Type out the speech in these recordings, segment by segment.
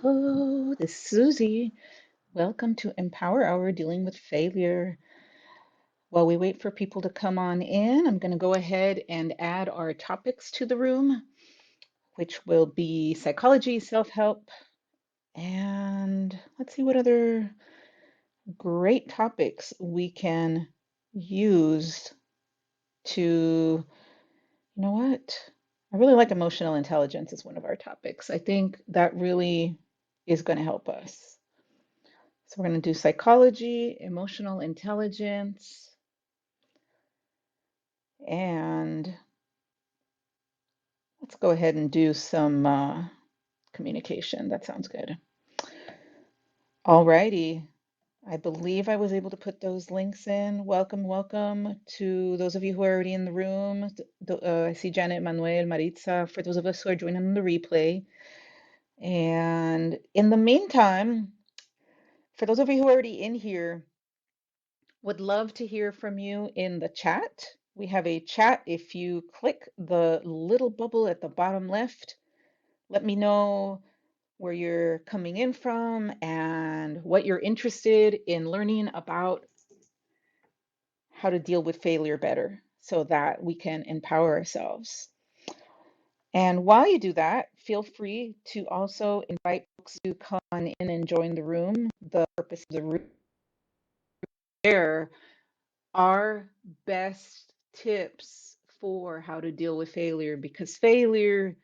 Hello, this is Susie. Welcome to Empower Hour Dealing with Failure. While we wait for people to come on in, I'm going to go ahead and add our topics to the room, which will be psychology, self-help, and let's see what other great topics we can use to, you know what? I really like emotional intelligence as one of our topics. I think that really is going to help us. So we're going to do psychology, emotional intelligence, and let's go ahead and do some communication. That sounds good. All righty. I believe I was able to put those links in. Welcome, welcome to those of you who are already in the room. I see Janet, Manuel, Maritza, for those of us who are joining on the replay. And in the meantime, for those of you who are already in here, would love to hear from you in the chat. We have a chat. If you click the little bubble at the bottom left, let me know where you're coming in from and what you're interested in learning about how to deal with failure better so that we can empower ourselves. And while you do that, feel free to also invite folks to come on in and join the room. The purpose of the room there our best tips for how to deal with failure because the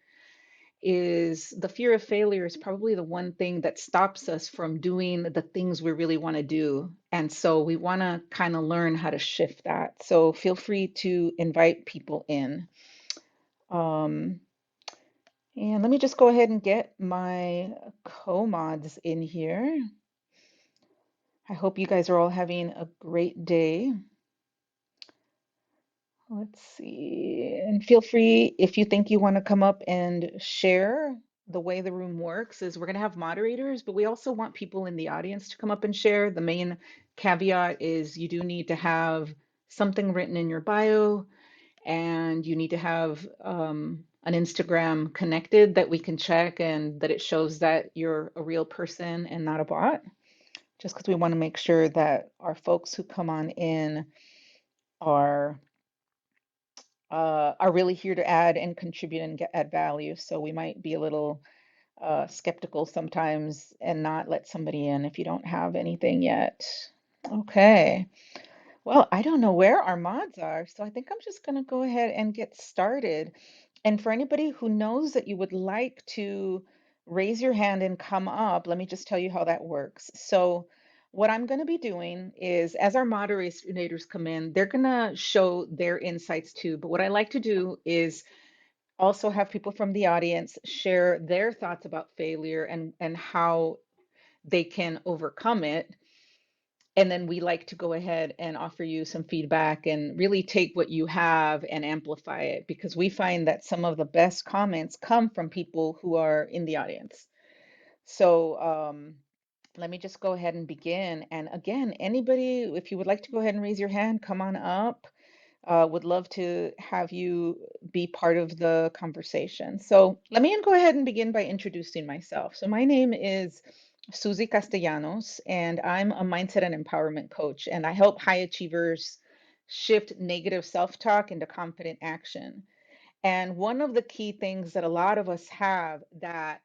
fear of failure is probably the one thing that stops us from doing the things we really want to do. And so we want to kind of learn how to shift that. So feel free to invite people in. Um, and let me just go ahead and get my co-mods in here. I hope you guys are all having a great day. Let's see. And feel free if you think you want to come up and share. The way the room works is we're going to have moderators, but we also want people in the audience to come up and share. The main caveat is you do need to have something written in your bio and you need to have an Instagram connected that we can check and that it shows that you're a real person and not a bot. Just because we want to make sure that our folks who come on in are are really here to add and contribute and add value. So we might be a little skeptical sometimes and not let somebody in if you don't have anything yet. Okay. Well, I don't know where our mods are, so I think I'm just going to go ahead and get started. And for anybody who knows that you would like to raise your hand and come up, let me just tell you how that works. So what I'm going to be doing is as our moderators come in, they're going to show their insights too. But what I like to do is also have people from the audience share their thoughts about failure and how they can overcome it. And then we like to go ahead and offer you some feedback and really take what you have and amplify it because we find that some of the best comments come from people who are in the audience. So let me just go ahead and begin. And again, anybody, if you would like to go ahead and raise your hand, come on up. Would love to have you be part of the conversation. So let me go ahead and begin by introducing myself. So my name is Susie Castellanos, and I'm a mindset and empowerment coach, and I help high achievers shift negative self-talk into confident action. And one of the key things that a lot of us have that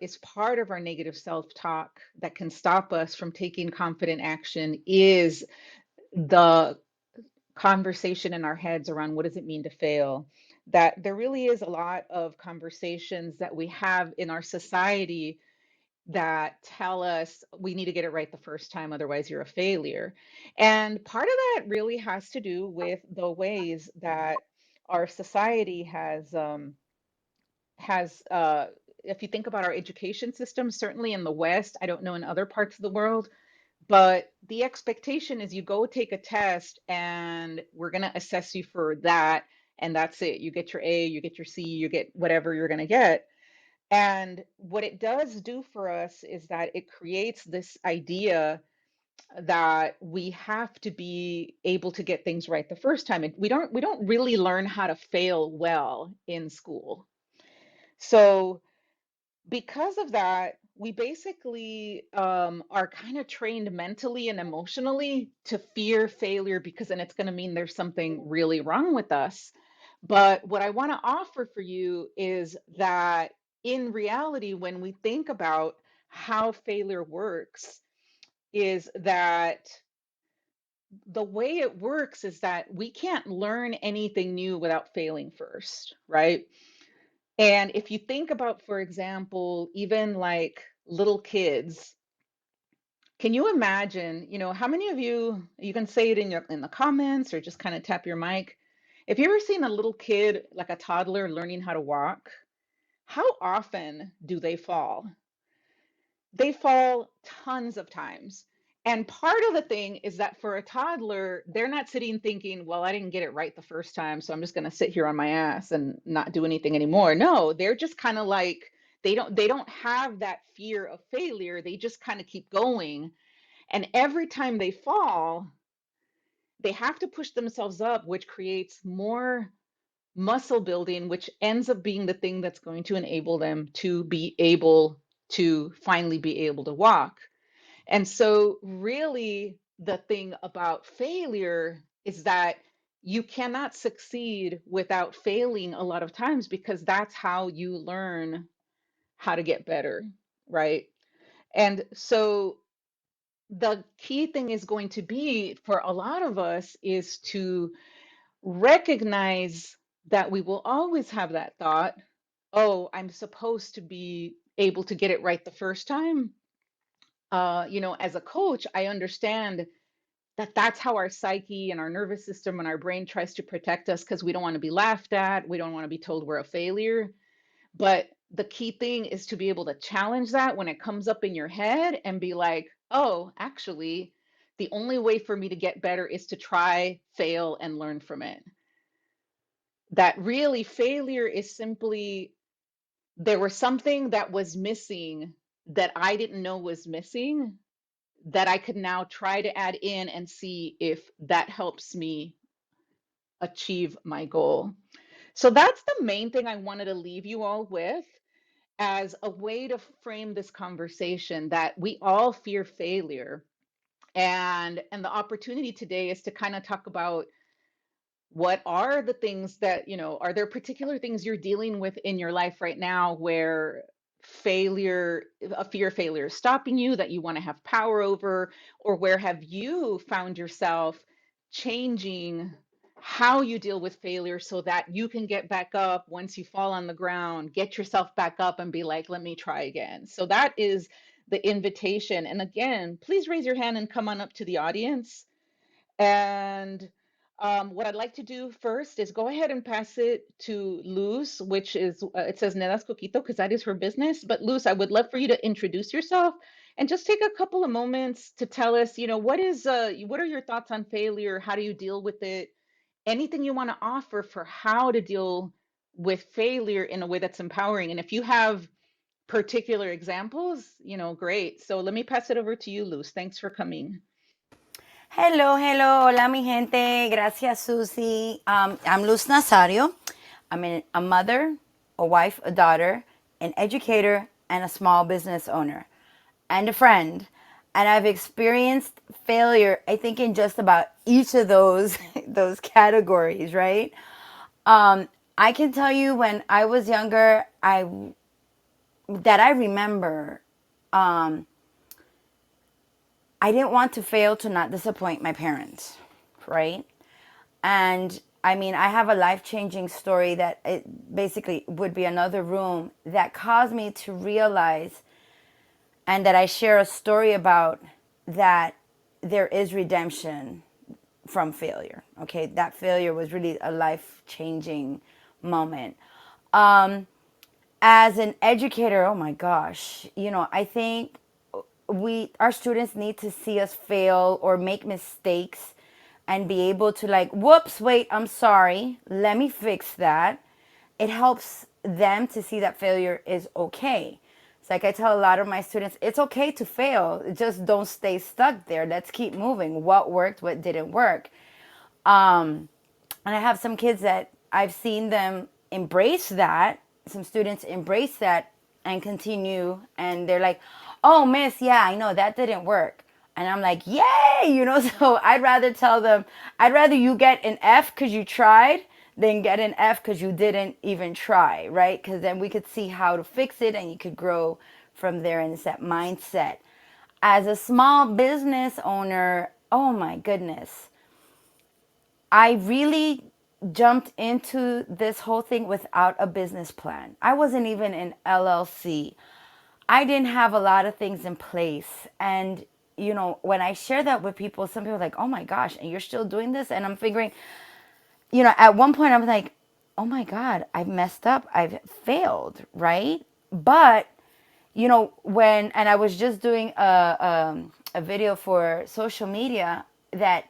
is part of our negative self-talk that can stop us from taking confident action is the conversation in our heads around what does it mean to fail. That there really is a lot of conversations that we have in our society that tell us we need to get it right the first time, otherwise you're a failure. And part of that really has to do with the ways that our society has if you think about our education system, certainly in the West, I don't know in other parts of the world, but the expectation is you go take a test and we're going to assess you for that. And that's it. You get your A, you get your C, you get whatever you're going to get. And what it does do for us is that it creates this idea that we have to be able to get things right the first time. We don't really learn how to fail well in school. So because of that, we basically are kind of trained mentally and emotionally to fear failure because then it's going to mean there's something really wrong with us. But what I want to offer for you is that in reality, when we think about how failure works, is that the way it works is that we can't learn anything new without failing first, right? And if you think about, for example, even like little kids, can you imagine, how many of you, you can say it in the comments or just kind of tap your mic. If you ever seen a little kid, like a toddler learning how to walk, how often do they fall? They fall tons of times. And part of the thing is that for a toddler, they're not sitting thinking, well, I didn't get it right the first time, so I'm just going to sit here on my ass and not do anything anymore. No, they're just kind of like they don't have that fear of failure. They just kind of keep going. And every time they fall, they have to push themselves up, which creates more muscle building, which ends up being the thing that's going to enable them to be able to finally be able to walk. And so, really, the thing about failure is that you cannot succeed without failing a lot of times because that's how you learn how to get better, right? And so, the key thing is going to be for a lot of us is to recognize that we will always have that thought, oh, I'm supposed to be able to get it right the first time. As a coach, I understand that that's how our psyche and our nervous system and our brain tries to protect us because we don't want to be laughed at. We don't want to be told we're a failure. But the key thing is to be able to challenge that when it comes up in your head and be like, oh, actually, the only way for me to get better is to try, fail, and learn from it. That really failure is simply there was something that was missing that I didn't know was missing that I could now try to add in and see if that helps me achieve my goal. So that's the main thing I wanted to leave you all with as a way to frame this conversation that we all fear failure. And the opportunity today is to kind of talk about what are the things that, are there particular things you're dealing with in your life right now where a fear of failure is stopping you that you want to have power over, or where have you found yourself changing how you deal with failure so that you can get back up once you fall on the ground, get yourself back up and be like, let me try again. So that is the invitation. And again, please raise your hand and come on up to the audience. And what I'd like to do first is go ahead and pass it to Luz, which is, it says Neda's Coquito because that is her business. But Luz, I would love for you to introduce yourself and just take a couple of moments to tell us, what are your thoughts on failure? How do you deal with it? Anything you want to offer for how to deal with failure in a way that's empowering. And if you have particular examples, great. So let me pass it over to you, Luz. Thanks for coming. Hello, hello, hola mi gente. Gracias, Susie. I'm Luz Nazario. I'm a mother, a wife, a daughter, an educator, and a small business owner, and a friend. And I've experienced failure, I think, in just about each of those those categories, right? I can tell you when I was younger, I remember I didn't want to fail to not disappoint my parents, right? And I mean, I have a life changing story that it basically would be another room that caused me to realize, and that I share a story about, that there is redemption from failure. Okay, that failure was really a life changing moment. As an educator, oh my gosh, I think our students need to see us fail or make mistakes and be able to, like, whoops, wait, I'm sorry, let me fix that. It helps them to see that failure is okay. It's like I tell a lot of my students, it's okay to fail, just don't stay stuck there, let's keep moving. What worked, what didn't work. And I have some kids that I've seen them embrace that, some students embrace that, and continue. And they're like, oh, miss, yeah, I know that didn't work. And I'm like, yay, so I'd rather tell them, I'd rather you get an F because you tried than get an F because you didn't even try, right? Because then we could see how to fix it and you could grow from there. And it's that mindset. As a small business owner, oh my goodness, I really jumped into this whole thing without a business plan. I wasn't even an LLC. I didn't have a lot of things in place. And, when I share that with people, some people are like, oh my gosh, and you're still doing this? And I'm figuring, at one point I was like, oh my God, I've messed up. I've failed, right? But, and I was just doing a video for social media that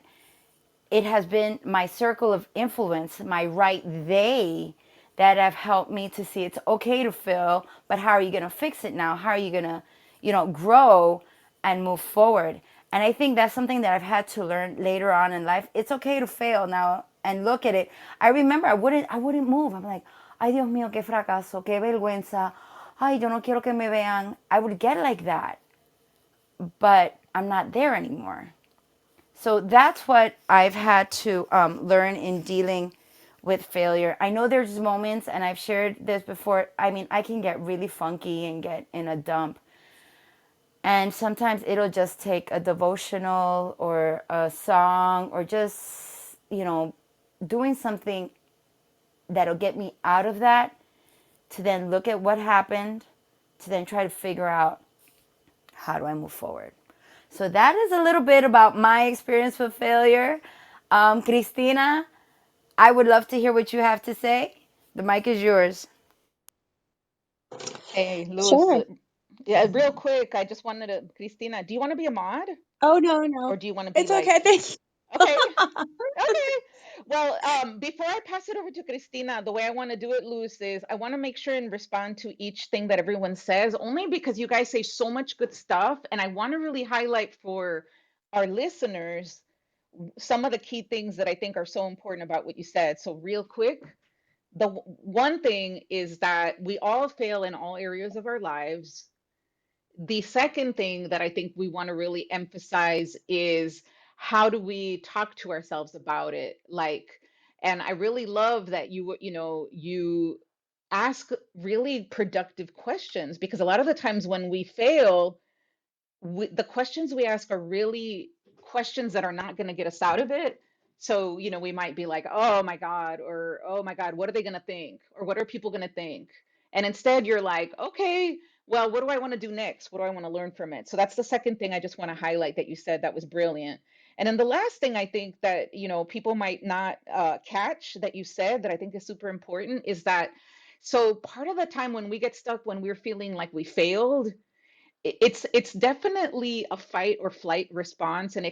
it has been my circle of influence, my right they, that have helped me to see it's okay to fail, but how are you going to fix it now? How are you going to, grow and move forward? And I think that's something that I've had to learn later on in life. It's okay to fail now and look at it. I remember I wouldn't move. I'm like, ay Dios mío, qué fracaso, qué vergüenza. Ay, yo no quiero que me vean. I would get like that, but I'm not there anymore. So that's what I've had to learn in dealing with failure. I know there's moments, and I've shared this before. I mean, I can get really funky and get in a dump. And sometimes it'll just take a devotional or a song or just, doing something that'll get me out of that to then look at what happened, to then try to figure out how do I move forward. So that is a little bit about my experience with failure. Kristina, I would love to hear what you have to say. The mic is yours. Hey, Luz, Sure. yeah, real quick, I just wanted to, Christina, do you want to be a mod Oh, no, no. or do you want to be It's okay. like, Thank you. okay, okay. Well, before I pass it over to Christina, the way I want to do it, Luz, is I want to make sure and respond to each thing that everyone says, only because you guys say so much good stuff, and I want to really highlight for our listeners some of the key things that I think are so important about what you said. So, real quick, one thing is that we all fail in all areas of our lives. The second thing that I think we want to really emphasize is how do we talk to ourselves about it? Like, and I really love that you ask really productive questions, because a lot of the times when we fail, the questions we ask are really questions that are not going to get us out of it. So, we might be like, oh my God, or oh my God, what are they going to think? Or what are people going to think? And instead, you're like, okay, well, what do I want to do next? What do I want to learn from it? So, that's the second thing I just want to highlight that you said that was brilliant. And then the last thing I think that, people might not catch that you said that I think is super important is that so part of the time when we get stuck, when we're feeling like we failed, it's definitely a fight or flight response, and we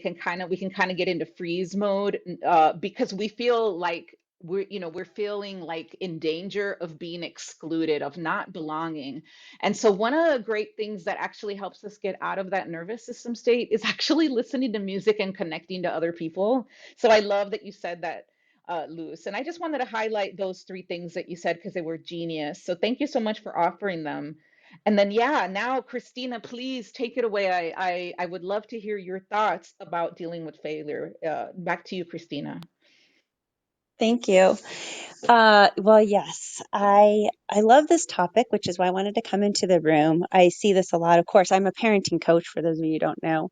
can kind of get into freeze mode, because we feel like we're feeling like in danger of being excluded, of not belonging. And so one of the great things that actually helps us get out of that nervous system state is actually listening to music and connecting to other people. So I love that you said that, Luz, and I just wanted to highlight those three things that you said because they were genius, so thank you so much for offering them. And then, yeah, now, Christina, please take it away. I would love to hear your thoughts about dealing with failure. Back to you, Christina. Thank you. Well, yes, I love this topic, which is why I wanted to come into the room. I see this a lot. Of course, I'm a parenting coach for those of you who don't know.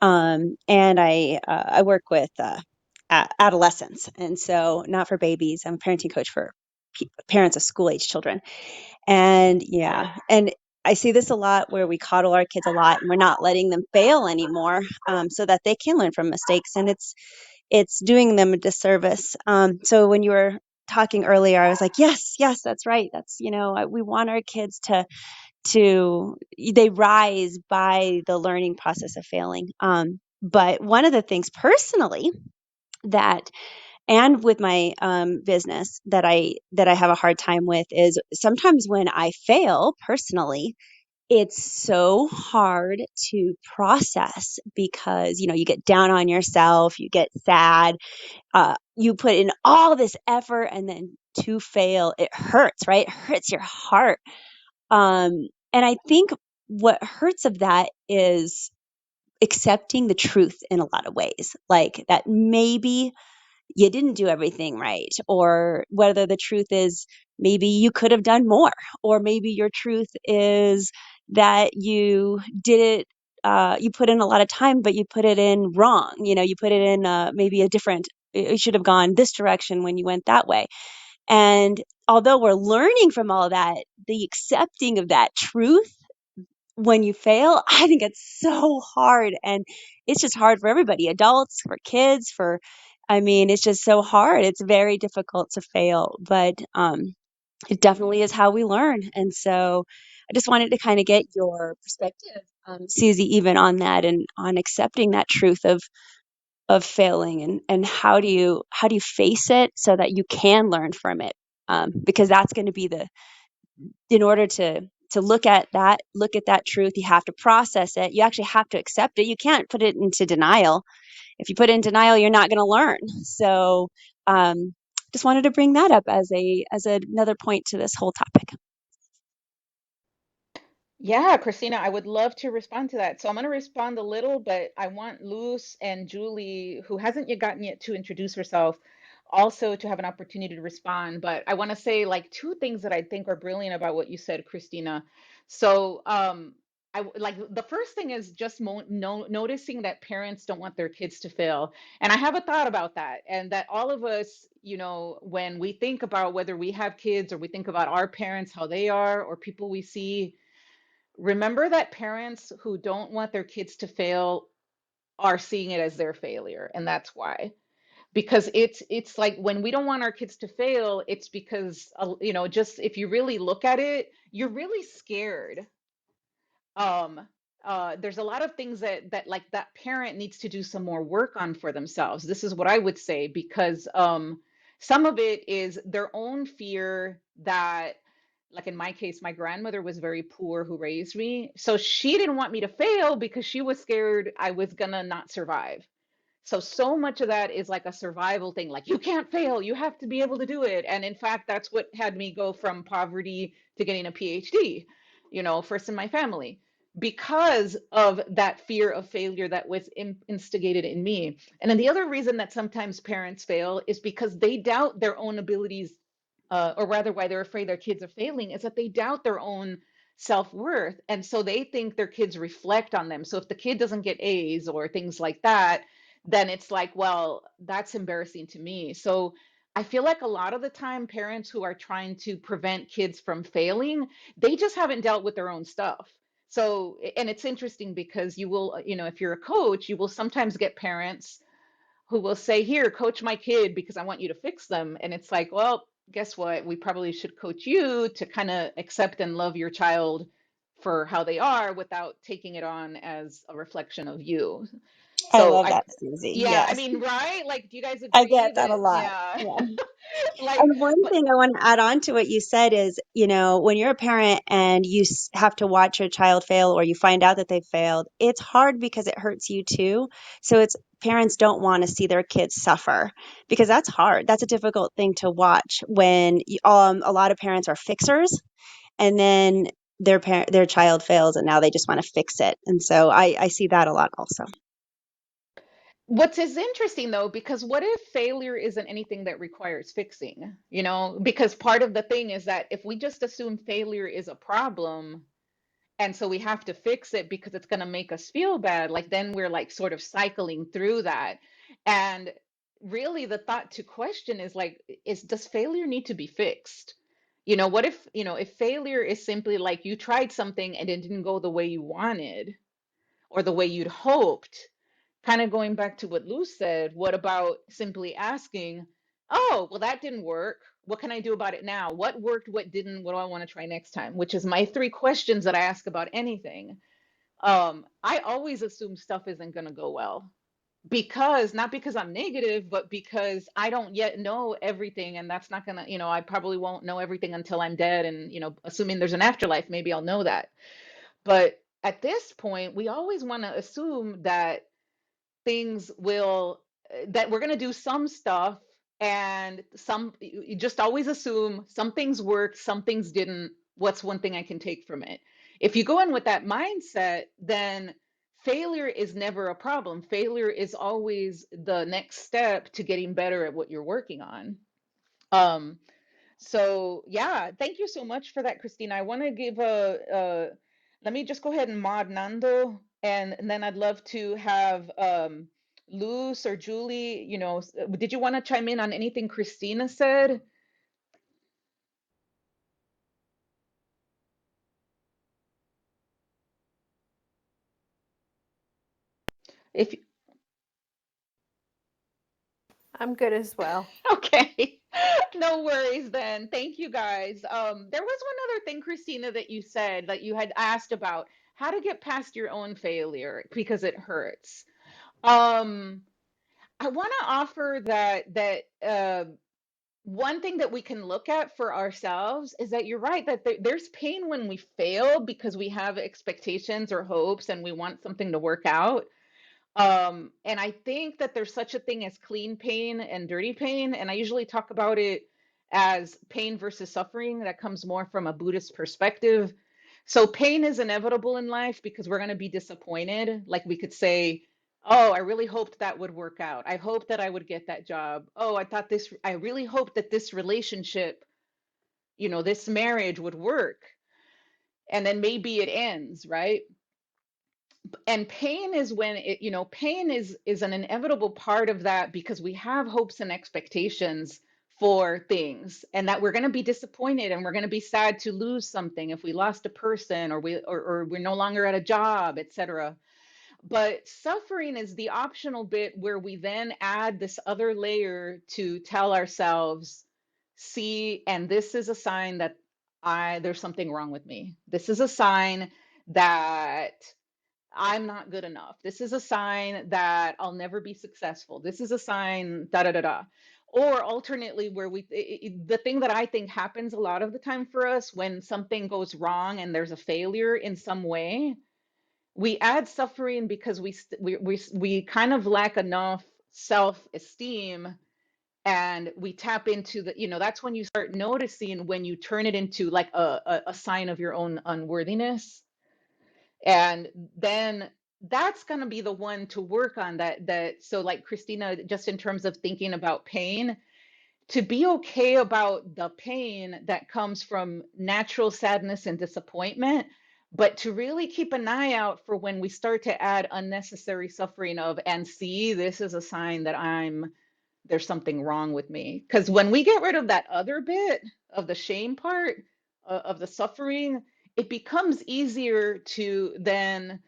And I work with adolescents, and so not for babies. I'm a parenting coach for parents of school age children. And yeah, and I see this a lot where we coddle our kids a lot and we're not letting them fail anymore, so that they can learn from mistakes. And it's doing them a disservice. So when you were talking earlier, I was like, yes, yes, that's right. That's, we want our kids to they rise by the learning process of failing. But one of the things personally that and with my business that I have a hard time with is sometimes when I fail personally, it's so hard to process because you get down on yourself, you get sad, you put in all this effort and then to fail, it hurts, right? It hurts your heart. And I think what hurts of that is accepting the truth in a lot of ways, like that maybe you didn't do everything right, or whether the truth is maybe you could have done more, or maybe your truth is that you did it. You put in a lot of time, but you put it in wrong. You put it in maybe a different, you should have gone this direction when you went that way. And although we're learning from all of that, the accepting of that truth when you fail, I think it's so hard. And it's just hard for everybody, adults, for kids, I mean, it's just so hard. It's very difficult to fail, but it definitely is how we learn. And so I just wanted to kind of get your perspective, Susie, even on that, and on accepting that truth of failing, and how do you face it so that you can learn from it, because that's going to be the in order to look at that truth, you have to process it. You actually have to accept it. You can't put it into denial. If you put it in denial, you're not going to learn. So just wanted to bring that up as another point to this whole topic. Yeah, Christina, I would love to respond to that. So I'm going to respond a little, but I want Luz and Julie, who hasn't yet gotten yet to introduce herself, also to have an opportunity to respond. But I want to say like two things that I think are brilliant about what you said, Christina. So like the first thing is just mo no noticing that parents don't want their kids to fail. And I have a thought about that, and that all of us, when we think about whether we have kids or we think about our parents, how they are, or people we see. Remember that parents who don't want their kids to fail are seeing it as their failure, and that's why. Because it's like when we don't want our kids to fail, it's because just if you really look at it, you're really scared. Um, there's a lot of things that like that parent needs to do some more work on for themselves. This is what I would say, because some of it is their own fear that, like in my case, my grandmother was very poor who raised me. So she didn't want me to fail because she was scared I was gonna not survive. So much of that is like a survival thing, like you can't fail, you have to be able to do it. And in fact, that's what had me go from poverty to getting a PhD, first in my family, because of that fear of failure that was instigated in me. And then the other reason that sometimes parents fail is because they doubt their own abilities, or rather, why they're afraid their kids are failing is that they doubt their own self-worth. And so they think their kids reflect on them. So if the kid doesn't get A's or things like that, then it's like, well, that's embarrassing to me. So I feel like a lot of the time, parents who are trying to prevent kids from failing, they just haven't dealt with their own stuff. So, and it's interesting because you will, if you're a coach, you will sometimes get parents who will say, here, coach my kid because I want you to fix them. And it's like, well, guess what? We probably should coach you to kind of accept and love your child for how they are without taking it on as a reflection of you. I So love I, that, Susie. yeah, I Yes, mean, right? Like, do you guys I agree get that a that, lot. yeah, Yeah. like, And one but thing I want to add on to what you said is, when you're a parent and you have to watch your child fail, or you find out that they failed, it's hard because it hurts you too. So it's parents don't want to see their kids suffer, because that's hard. That's a difficult thing to watch when a lot of parents are fixers, and then their child fails and now they just want to fix it. And so I see that a lot also. what's is interesting though, because what if failure isn't anything that requires fixing? Because part of the thing is that if we just assume failure is a problem, and so we have to fix it because it's going to make us feel bad, like then we're like sort of cycling through that. And really the thought to question is like, does failure need to be fixed? What if, if failure is simply like you tried something and it didn't go the way you wanted or the way you'd hoped? Kind of going back to what Lou said, what about simply asking, oh, well, that didn't work. What can I do about it now? What worked? What didn't? What do I want to try next time? Which is my three questions that I ask about anything. I always assume stuff isn't going to go well, because not because I'm negative, but because I don't yet know everything. And that's not going to, I probably won't know everything until I'm dead. And, assuming there's an afterlife, maybe I'll know that. But at this point, we always want to assume that things will that we're going to do some stuff, and some, you just always assume some things worked, some things didn't. What's one thing I can take from it? If you go in with that mindset, then failure is never a problem. Failure is always the next step to getting better at what you're working on. Um, so yeah, thank you so much for that, Christina. I want to give let me just go ahead and mod Nando, and then I'd love to have Luz or Julie, did you want to chime in on anything Christina said? If I'm good as well. okay, no worries then. Thank you guys. There was one other thing, Christina, that you said that you had asked about how to get past your own failure because it hurts. Um, I want to offer that one thing that we can look at for ourselves is that you're right that there's pain when we fail because we have expectations or hopes and we want something to work out. And I think that there's such a thing as clean pain and dirty pain, and I usually talk about it as pain versus suffering. That comes more from a Buddhist perspective. So pain is inevitable in life because we're going to be disappointed. Like we could say, "Oh, I really hoped that would work out. I hoped that I would get that job. Oh, I really hoped that this relationship, this marriage would work." And then maybe it ends, right? And pain is when pain is an inevitable part of that because we have hopes and expectations for things and that we're going to be disappointed and we're going to be sad to lose something if we lost a person or we're no longer at a job, etc. But suffering is the optional bit where we then add this other layer to tell ourselves, see, and this is a sign that I there's something wrong with me. This is a sign that I'm not good enough. This is a sign that I'll never be successful. This is a sign, da da da da. Or alternately, where the thing that I think happens a lot of the time for us when something goes wrong and there's a failure in some way, we add suffering because we kind of lack enough self-esteem, and we tap into that's when you start noticing when you turn it into like a sign of your own unworthiness, and then that's going to be the one to work on that. So like Christina, just in terms of thinking about pain, to be okay about the pain that comes from natural sadness and disappointment, but to really keep an eye out for when we start to add unnecessary suffering of, and see, this is a sign that there's something wrong with me. Because when we get rid of that other bit of the shame part of the suffering, it becomes easier to then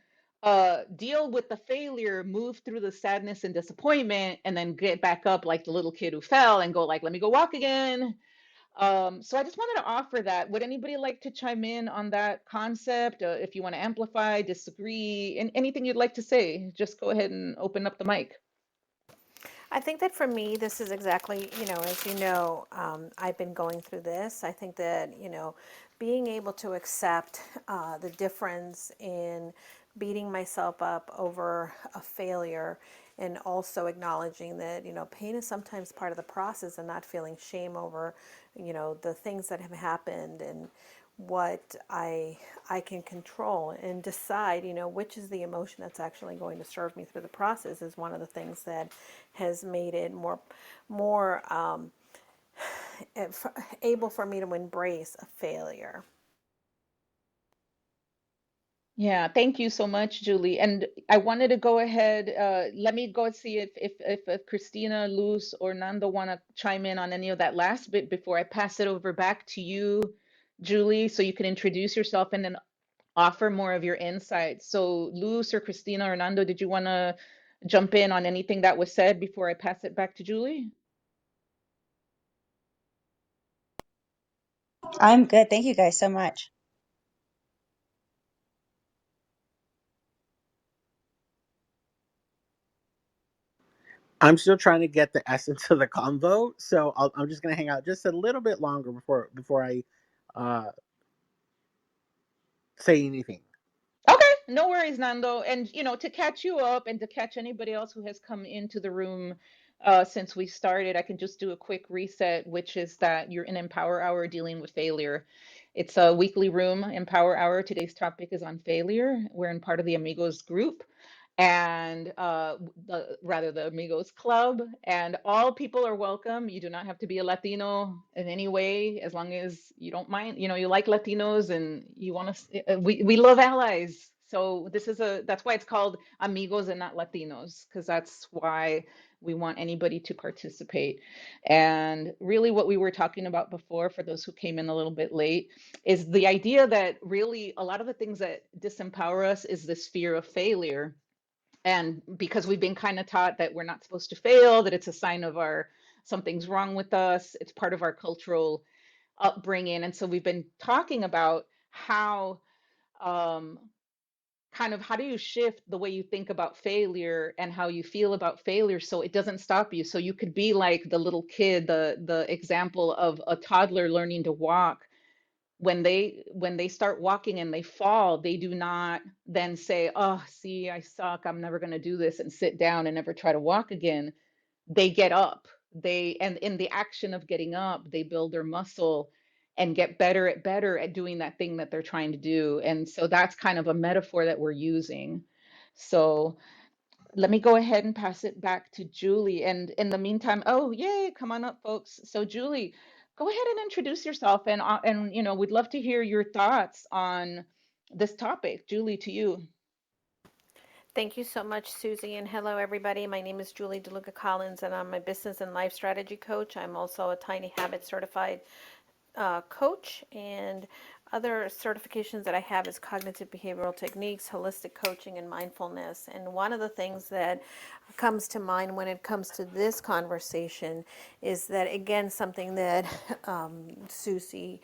deal with the failure, move through the sadness and disappointment, and then get back up like the little kid who fell and go like, let me go walk again. So I just wanted to offer that. Would anybody like to chime in on that concept? If you want to amplify, disagree, and anything you'd like to say, just go ahead and open up the mic. I think that for me, this is exactly, as you know, I've been going through this. I think that, being able to accept the difference in beating myself up over a failure and also acknowledging that, pain is sometimes part of the process and not feeling shame over, the things that have happened and what I can control and decide, which is the emotion that's actually going to serve me through the process is one of the things that has made it more able for me to embrace a failure. Yeah, thank you so much, Julie. And I wanted to go ahead. Let me go see if Christina, Luz, or Nando want to chime in on any of that last bit before I pass it over back to you, Julie, so you can introduce yourself and then offer more of your insights. So, Luz or Christina or Nando, did you want to jump in on anything that was said before I pass it back to Julie? I'm good. Thank you guys so much. I'm still trying to get the essence of the convo, so I'm just gonna hang out just a little bit longer before I uh, say anything. Okay, no worries, Nando. And to catch you up and to catch anybody else who has come into the room since we started, I can just do a quick reset, which is that you're in Empower Hour dealing with failure. It's a weekly room, Empower Hour. Today's topic is on failure. We're in part of the Amigos group and the Amigos Club, and all people are welcome. You do not have to be a Latino in any way, as long as you don't mind, you know, you like Latinos and you want to, we love allies. So that's why it's called Amigos and not Latinos, because that's why we want anybody to participate. And really what we were talking about before, for those who came in a little bit late, is the idea that really a lot of the things that disempower us is this fear of failure. And because we've been kind of taught that we're not supposed to fail, that it's a sign of our something's wrong with us, it's part of our cultural upbringing. And so we've been talking about how um, kind of how do you shift the way you think about failure and how you feel about failure so it doesn't stop you. So you could be like the little kid, the example of a toddler learning to walk. When they start walking and they fall, they do not then say, oh, see, I suck, I'm never going to do this, and sit down and never try to walk again. They get up. And in the action of getting up, they build their muscle and get better at doing that thing that they're trying to do. And so that's kind of a metaphor that we're using. So let me go ahead and pass it back to Julie. And in the meantime, oh, yay, come on up, folks. So Julie, go ahead and introduce yourself, and you know, we'd love to hear your thoughts on this topic. Julie, to you. Thank you so much, Susie, and hello, everybody. My name is Julie DeLuca Collins, and I'm a business and life strategy coach. I'm also a Tiny Habit certified coach, and other certifications that I have is cognitive behavioral techniques, holistic coaching, and mindfulness. And one of the things that comes to mind when it comes to this conversation is that, again, something that Susie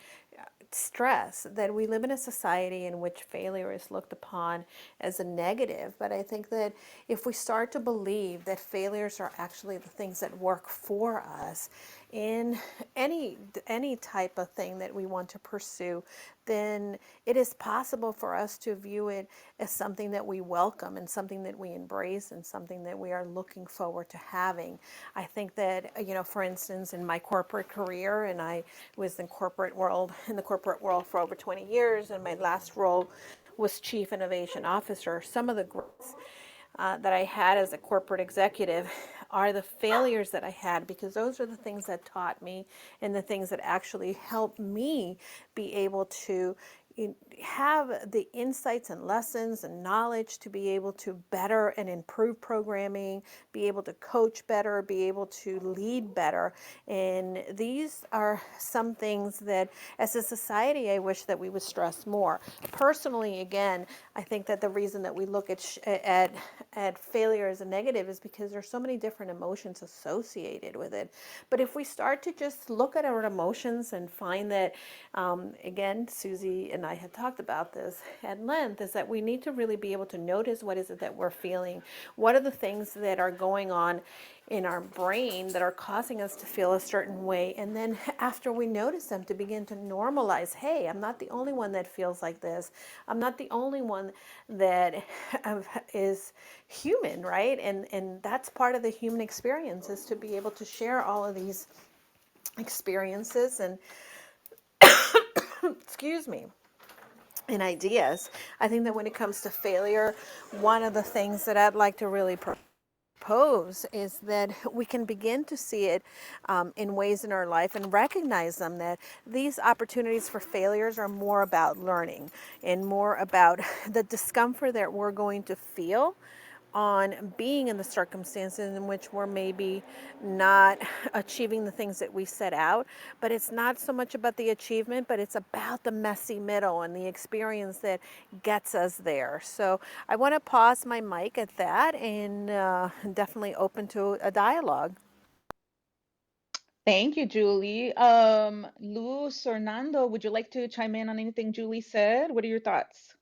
stress, that we live in a society in which failure is looked upon as a negative. But I think that if we start to believe that failures are actually the things that work for us in any type of thing that we want to pursue, then it is possible for us to view it as something that we welcome and something that we embrace and something that we are looking forward to having. I think that, you know, for instance, in my corporate career, and I was in the corporate world for over 20 years, and my last role was Chief Innovation Officer. Some of the growth that I had as a corporate executive are the failures that I had, because those are the things that taught me and the things that actually helped me be able to have the insights and lessons and knowledge to be able to better and improve programming, be able to coach better, be able to lead better. And these are some things that, as a society, I wish that we would stress more. Personally, again, I think that the reason that we look at failure as a negative is because there's so many different emotions associated with it. But if we start to just look at our emotions and find that, again, Susie and I have talked about this at length, is that we need to really be able to notice what is it that we're feeling, what are the things that are going on in our brain that are causing us to feel a certain way. And then after we notice them, to begin to normalize, hey, I'm not the only one that feels like this. I'm not the only one that is human, right? And that's part of the human experience, is to be able to share all of these experiences and excuse me, and ideas. I think that when it comes to failure, one of the things that I'd like to really propose is that we can begin to see it in ways in our life and recognize them, that these opportunities for failures are more about learning and more about the discomfort that we're going to feel on being in the circumstances in which we're maybe not achieving the things that we set out. But it's not so much about the achievement, but it's about the messy middle and the experience that gets us there. So I want to pause my mic at that, and definitely open to a dialogue. Thank you, Julie. Luz or Nando, would you like to chime in on anything Julie said? What are your thoughts?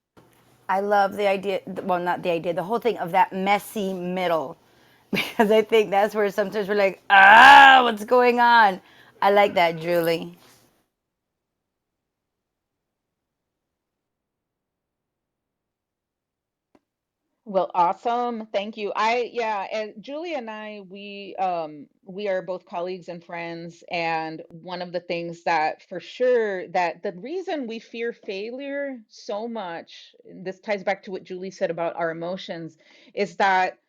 I love the idea, well, not the idea, the whole thing of that messy middle. Because I think that's where sometimes we're like, what's going on? I like that, Julie. Well, awesome. Thank you. Yeah, and Julie and I, we are both colleagues and friends, and one of the things that for sure that the reason we fear failure so much, and this ties back to what Julie said about our emotions, is that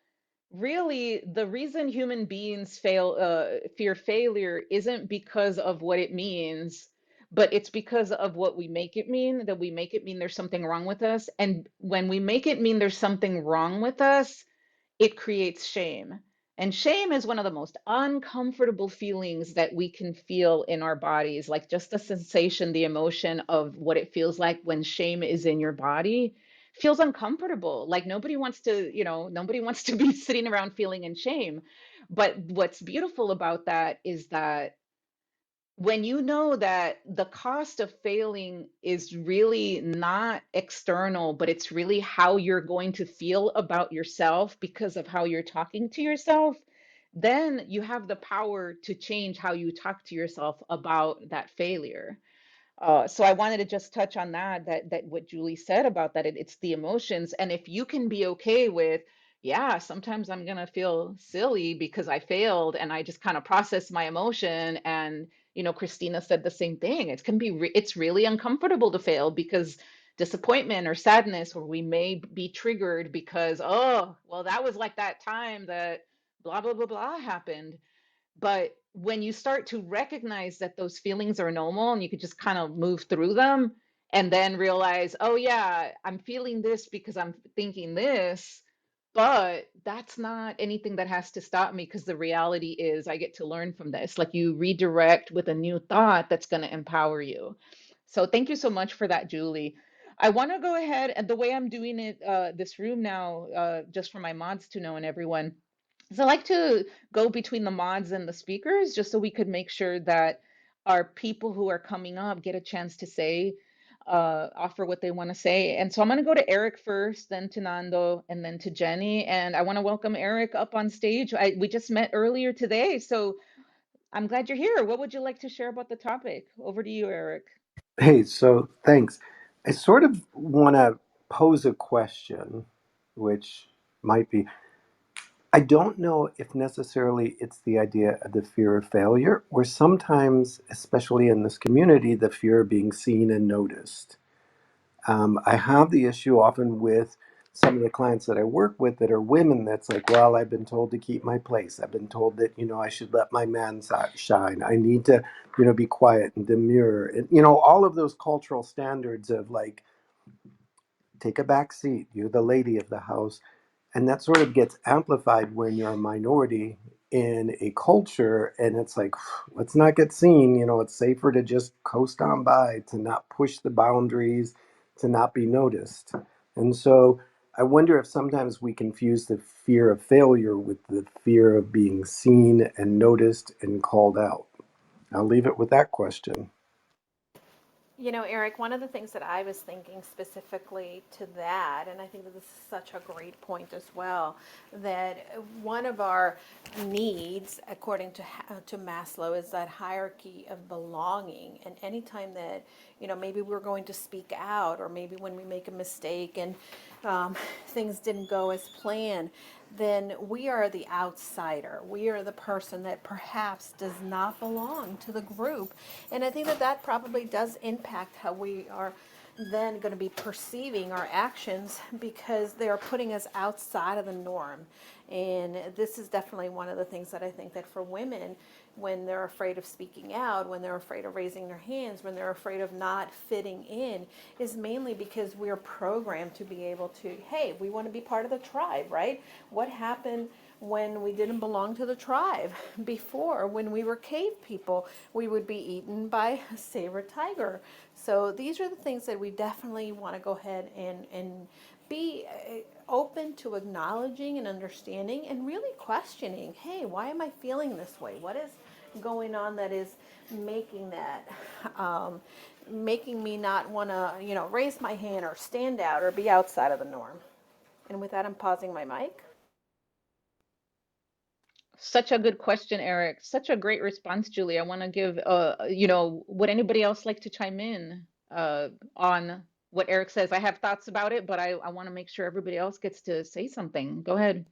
really the reason human beings fear failure isn't because of what it means, but it's because of what we make it mean, that we make it mean there's something wrong with us. And when we make it mean there's something wrong with us, it creates shame. And shame is one of the most uncomfortable feelings that we can feel in our bodies, like just the sensation, the emotion of what it feels like when shame is in your body feels uncomfortable. Like nobody wants to, nobody wants to be sitting around feeling in shame. But what's beautiful about that is that when you know that the cost of failing is really not external, but it's really how you're going to feel about yourself because of how you're talking to yourself, then you have the power to change how you talk to yourself about that failure. So I wanted to just touch on that what Julie said about that it's the emotions, and if you can be okay with, yeah, sometimes I'm gonna feel silly because I failed, and I just kind of process my emotion, and Christina said the same thing. It's really uncomfortable to fail because disappointment or sadness, or we may be triggered because, oh, well, that was like that time that blah blah blah blah happened. But when you start to recognize that those feelings are normal and you could just kind of move through them and then realize, oh, yeah, I'm feeling this because I'm thinking this, but that's not anything that has to stop me because the reality is I get to learn from this. Like you redirect with a new thought that's going to empower you. So thank you so much for that, Julie. I want to go ahead and the way I'm doing it, this room now, just for my mods to know and everyone. So I like to go between the mods and the speakers just so we could make sure that our people who are coming up get a chance to say, offer what they want to say. And so I'm going to go to Eric first, then to Nando, and then to Jenny. And I want to welcome Eric up on stage. We just met earlier today, so I'm glad you're here. What would you like to share about the topic? Over to you, Eric. Hey, so thanks. I sort of want to pose a question, which might be I don't know if necessarily it's the idea of the fear of failure, or sometimes, especially in this community, the fear of being seen and noticed. I have the issue often with some of the clients that I work with that are women that's like, well, I've been told to keep my place. I've been told that, I should let my man shine. I need to, be quiet and demure. And, all of those cultural standards of like, take a back seat. You're the lady of the house. And that sort of gets amplified when you're a minority in a culture. And it's like, let's not get seen. It's safer to just coast on by, to not push the boundaries, to not be noticed. And so I wonder if sometimes we confuse the fear of failure with the fear of being seen and noticed and called out. I'll leave it with that question. You know, Eric, one of the things that I was thinking specifically to that, and I think that this is such a great point as well, that one of our needs, according to Maslow, is that hierarchy of belonging. And anytime that, maybe we're going to speak out, or maybe when we make a mistake and things didn't go as planned, then we are the outsider. We are the person that perhaps does not belong to the group. And I think that that probably does impact how we are then going to be perceiving our actions because they are putting us outside of the norm. And this is definitely one of the things that I think that for women, when they're afraid of speaking out, when they're afraid of raising their hands, when they're afraid of not fitting in, is mainly because we're programmed to be able to, hey, we want to be part of the tribe, right? What happened when we didn't belong to the tribe? Before, when we were cave people, we would be eaten by a saber tiger. So these are the things that we definitely want to go ahead and be open to acknowledging and understanding and really questioning, hey, why am I feeling this way? What is going on that is making that making me not want to raise my hand or stand out or be outside of the norm. And with that, I'm pausing my mic. Such a good question, Eric. Such a great response, Julie. I want to give, would anybody else like to chime in on what Eric says. I have thoughts about it, but I want to make sure everybody else gets to say something. Go ahead,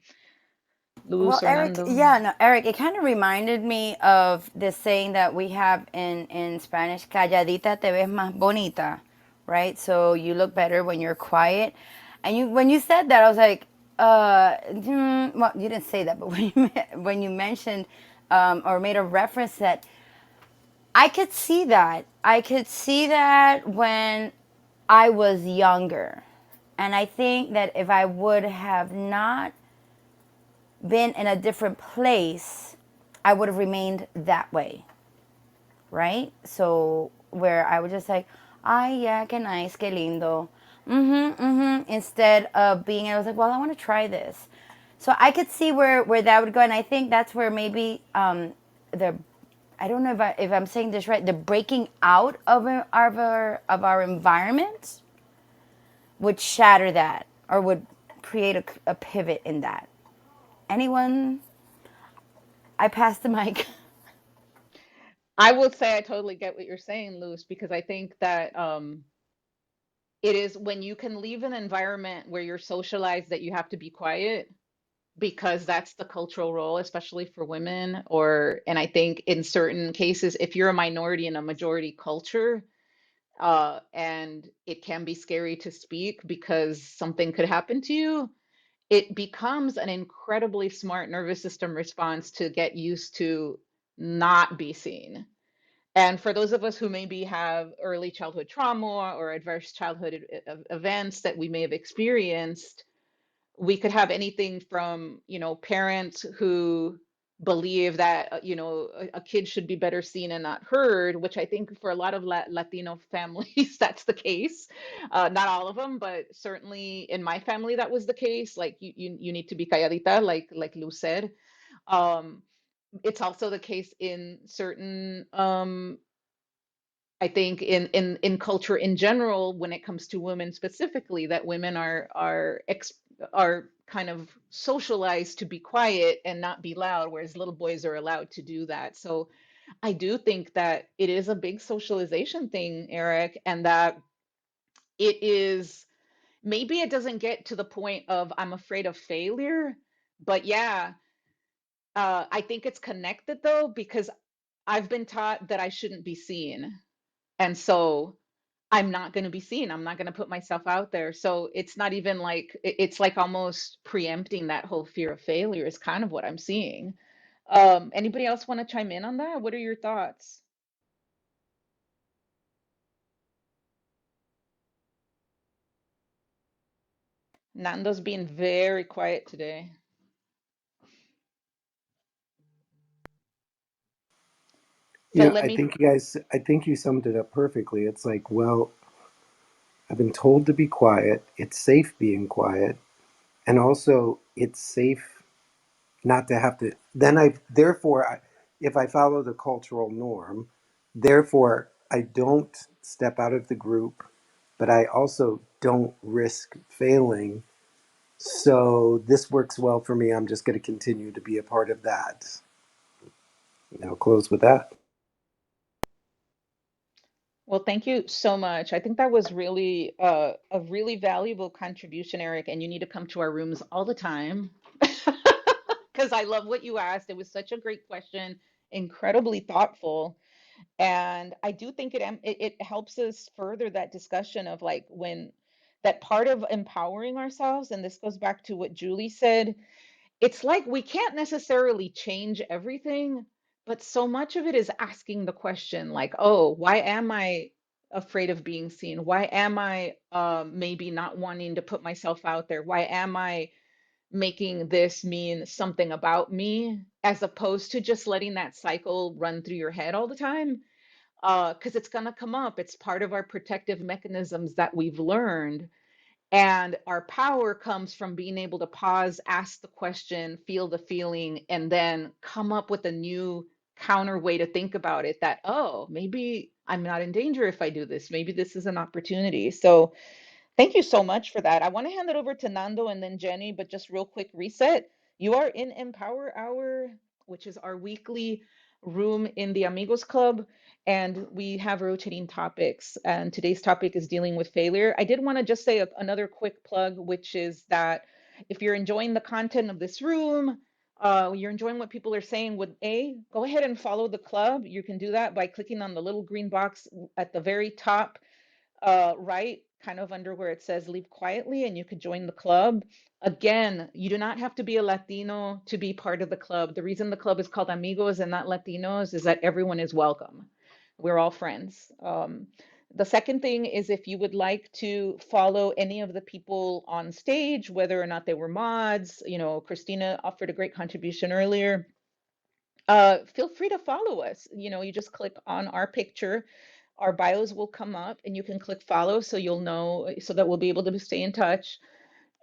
Well, Luz, Eric, Orlando. yeah, no, Eric, it kind of reminded me of this saying that we have in Spanish, calladita te ves más bonita, right? So you look better when you're quiet. And you, when you said that, I was like, well, you didn't say that, but when you mentioned or made a reference that I could see that. I could see that when I was younger. And I think that if I would have not been in a different place, I would have remained that way, right? So where I was just like, ay, yeah, que nice, que lindo. Mm-hmm, mm-hmm. Instead of being, I was like, well, I want to try this. So I could see where that would go. And I think that's where maybe the, I don't know if I'm saying this right, the breaking out of our environment would shatter that or would create a pivot in that. Anyone? I passed the mic. I will say I totally get what you're saying, Luz, because I think that it is when you can leave an environment where you're socialized that you have to be quiet because that's the cultural role, especially for women, or and I think in certain cases, if you're a minority in a majority culture, and it can be scary to speak because something could happen to you, it becomes an incredibly smart nervous system response to get used to not be seen. And for those of us who maybe have early childhood trauma or adverse childhood events that we may have experienced, we could have anything from, parents who believe that, a kid should be better seen and not heard, which I think for a lot of Latino families, that's the case. Not all of them, but certainly in my family, that was the case. Like you need to be calladita, like Lou said. Um, it's also the case in certain I think in culture in general, when it comes to women specifically, that women are kind of socialized to be quiet and not be loud, whereas little boys are allowed to do that. So I do think that it is a big socialization thing, Eric, and that it is maybe it doesn't get to the point of I'm afraid of failure, but yeah, I think it's connected though, because I've been taught that I shouldn't be seen. And so I'm not going to be seen. I'm not going to put myself out there. So it's not even like it's like almost preempting that whole fear of failure is kind of what I'm seeing. Anybody else want to chime in on that? What are your thoughts? Nando's being very quiet today. So let me I think you summed it up perfectly. It's like, well, I've been told to be quiet. It's safe being quiet. And also, it's safe not to have to. Then if I follow the cultural norm, therefore, I don't step out of the group, but I also don't risk failing. So this works well for me. I'm just going to continue to be a part of that. I'll close with that. Well, thank you so much. I think that was really a really valuable contribution, Eric, and you need to come to our rooms all the time because I love what you asked. It was such a great question, incredibly thoughtful. And I do think it helps us further that discussion of like when that part of empowering ourselves, and this goes back to what Julie said, it's like we can't necessarily change everything, but so much of it is asking the question like, oh, why am I afraid of being seen? Why am I maybe not wanting to put myself out there? Why am I making this mean something about me, as opposed to just letting that cycle run through your head all the time? Because it's going to come up. It's part of our protective mechanisms that we've learned. And our power comes from being able to pause, ask the question, feel the feeling, and then come up with a new counter way to think about it that, oh, maybe I'm not in danger if I do this. Maybe this is an opportunity. So thank you so much for that. I want to hand it over to Nando and then Jenny, but just real quick reset. You are in Empower Hour, which is our weekly room in the Amigos Club, and we have rotating topics. And today's topic is dealing with failure. I did want to just say another quick plug, which is that if you're enjoying the content of this room, you're enjoying what people are saying, go ahead and follow the club. You can do that by clicking on the little green box at the very top right, kind of under where it says leave quietly, and you could join the club. Again, you do not have to be a Latino to be part of the club. The reason the club is called Amigos and not Latinos is that everyone is welcome. We're all friends. The second thing is if you would like to follow any of the people on stage, whether or not they were mods, Kristina offered a great contribution earlier. Feel free to follow us. You just click on our picture, our bios will come up, and you can click follow so you'll know, so that we'll be able to stay in touch.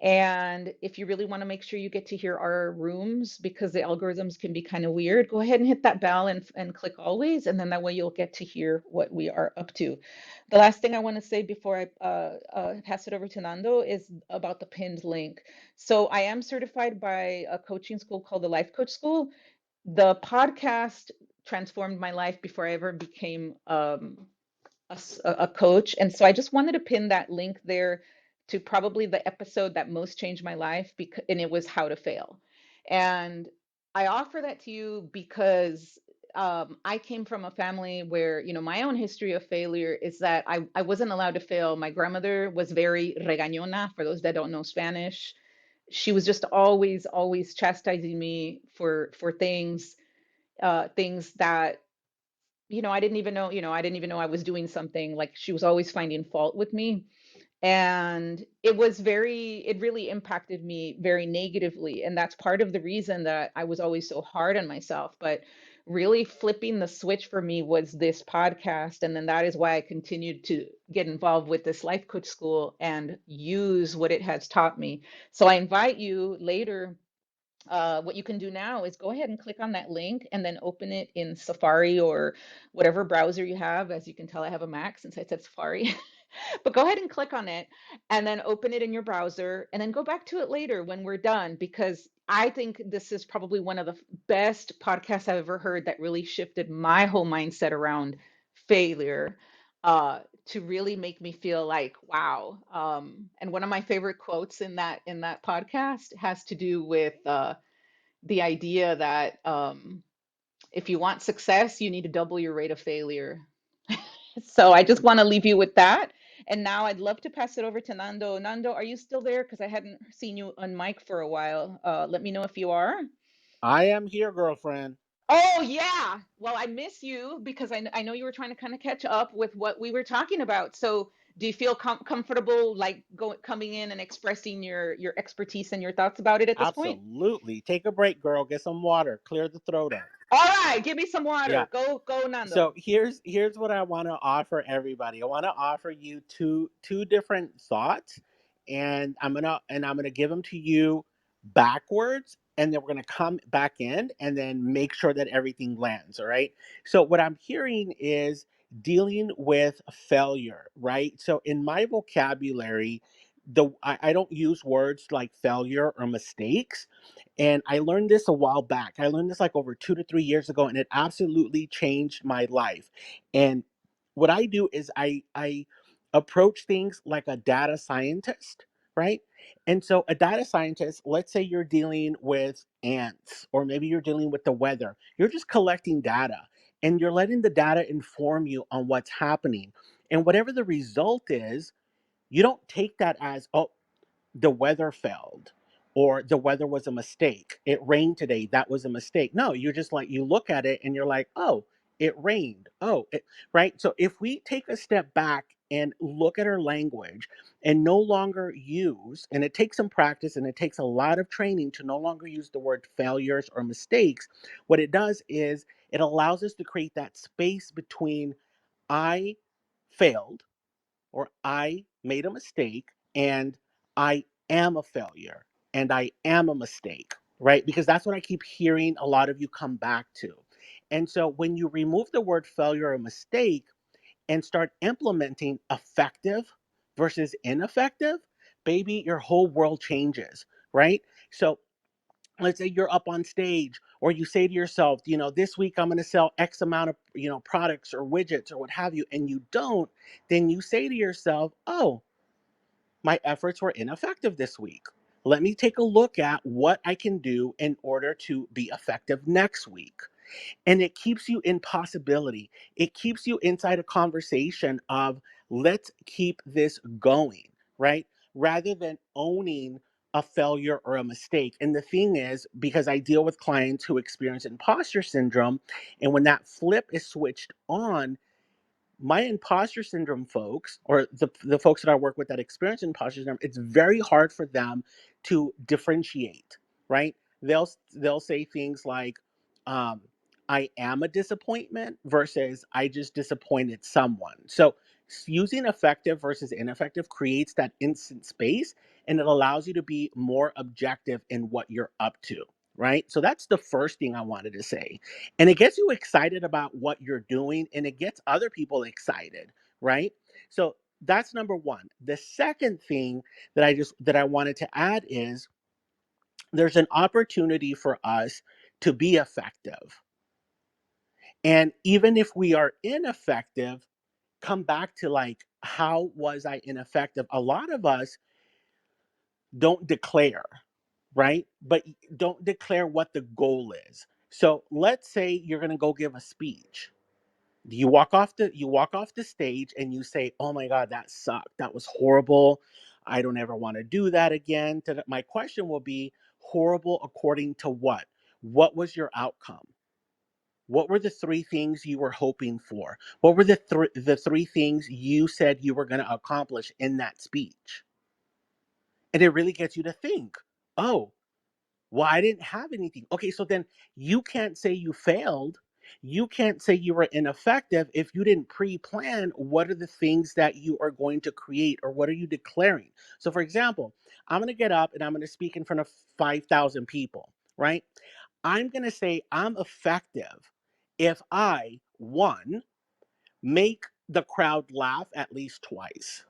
And if you really want to make sure you get to hear our rooms, because the algorithms can be kind of weird, go ahead and hit that bell and click always, and then that way you'll get to hear what we are up to. The last thing I want to say before I pass it over to Nando is about the pinned link. So I am certified by a coaching school called the Life Coach School. The podcast transformed my life before I ever became a coach. And so I just wanted to pin that link there to probably the episode that most changed my life, because, and it was How to Fail. And I offer that to you because I came from a family where, my own history of failure is that I wasn't allowed to fail. My grandmother was very regañona, for those that don't know Spanish. She was just always, always chastising me for things that I didn't even know I was doing something. Like, she was always finding fault with me. And it really impacted me very negatively. And that's part of the reason that I was always so hard on myself. But really flipping the switch for me was this podcast. And then that is why I continued to get involved with this life coach school and use what it has taught me. So I invite you later, what you can do now is go ahead and click on that link and then open it in Safari or whatever browser you have. As you can tell, I have a Mac since I said Safari. But go ahead and click on it and then open it in your browser and then go back to it later when we're done, because I think this is probably one of the best podcasts I've ever heard that really shifted my whole mindset around failure, to really make me feel like, wow. And one of my favorite quotes in that podcast has to do with the idea that if you want success, you need to double your rate of failure. So I just want to leave you with that. And now I'd love to pass it over to Nando. Nando, are you still there? Because I hadn't seen you on mic for a while. Let me know if you are. I am here, girlfriend. Oh, yeah. Well, I miss you because I know you were trying to kind of catch up with what we were talking about. So do you feel comfortable like coming in and expressing your expertise and your thoughts about it at this point? Absolutely. Take a break, girl. Get some water. Clear the throat out. All right, give me some Yeah. water. Go, Nando. So here's what I want to offer everybody. I want to offer you two different thoughts, and I'm gonna give them to you backwards, and then we're gonna come back in and then make sure that everything lands. All right. So what I'm hearing is dealing with failure, right? So in my vocabulary, I don't use words like failure or mistakes. And I learned this a while back. I learned this like over 2 to 3 years ago, and it absolutely changed my life. And what I do is I approach things like a data scientist, right? And so a data scientist, let's say you're dealing with ants, or maybe you're dealing with the weather. You're just collecting data, and you're letting the data inform you on what's happening. And whatever the result is, you don't take that as, oh, the weather failed, or the weather was a mistake. It rained today. That was a mistake. No, you're just like, you look at it and you're like, oh, it rained. Right. So if we take a step back and look at our language and no longer use, and it takes some practice and it takes a lot of training to no longer use the word failures or mistakes, what it does is it allows us to create that space between I failed, or I made a mistake, and I am a failure, and I am a mistake, right? Because that's what I keep hearing a lot of you come back to. And so when you remove the word failure or mistake and start implementing effective versus ineffective, baby, your whole world changes, right? So let's say you're up on stage, or you say to yourself, this week I'm going to sell X amount of, products or widgets or what have you, and you don't, then you say to yourself, oh, my efforts were ineffective this week. Let me take a look at what I can do in order to be effective next week. And it keeps you in possibility. It keeps you inside a conversation of, let's keep this going, right? Rather than owning a failure or a mistake. And the thing is, because I deal with clients who experience imposter syndrome, and when that flip is switched on, my imposter syndrome folks, or the folks that I work with that experience imposter syndrome, it's very hard for them to differentiate, right? They'll say things like, um, I am a disappointment versus I just disappointed someone. So using effective versus ineffective creates that instant space, and it allows you to be more objective in what you're up to, right? So that's the first thing I wanted to say, and it gets you excited about what you're doing, and it gets other people excited, right? So that's number one. The second thing that I wanted to add is, there's an opportunity for us to be effective, and even if we are ineffective, come back to, like, how was I ineffective? A lot of us don't declare, right? But don't declare what the goal is. So let's say you're going to go give a speech. You walk off the stage and you say, "Oh my God, that sucked. That was horrible. I don't ever want to do that again." My question will be, horrible according to what? What was your outcome? What were the three things you were hoping for? What were the three things you said you were going to accomplish in that speech? And it really gets you to think, oh, well, I didn't have anything. Okay, so then you can't say you failed. You can't say you were ineffective if you didn't pre plan what are the things that you are going to create, or what are you declaring. So, for example, I'm going to get up and I'm going to speak in front of 5,000 people, right? I'm going to say I'm effective if I, one, make the crowd laugh at least twice.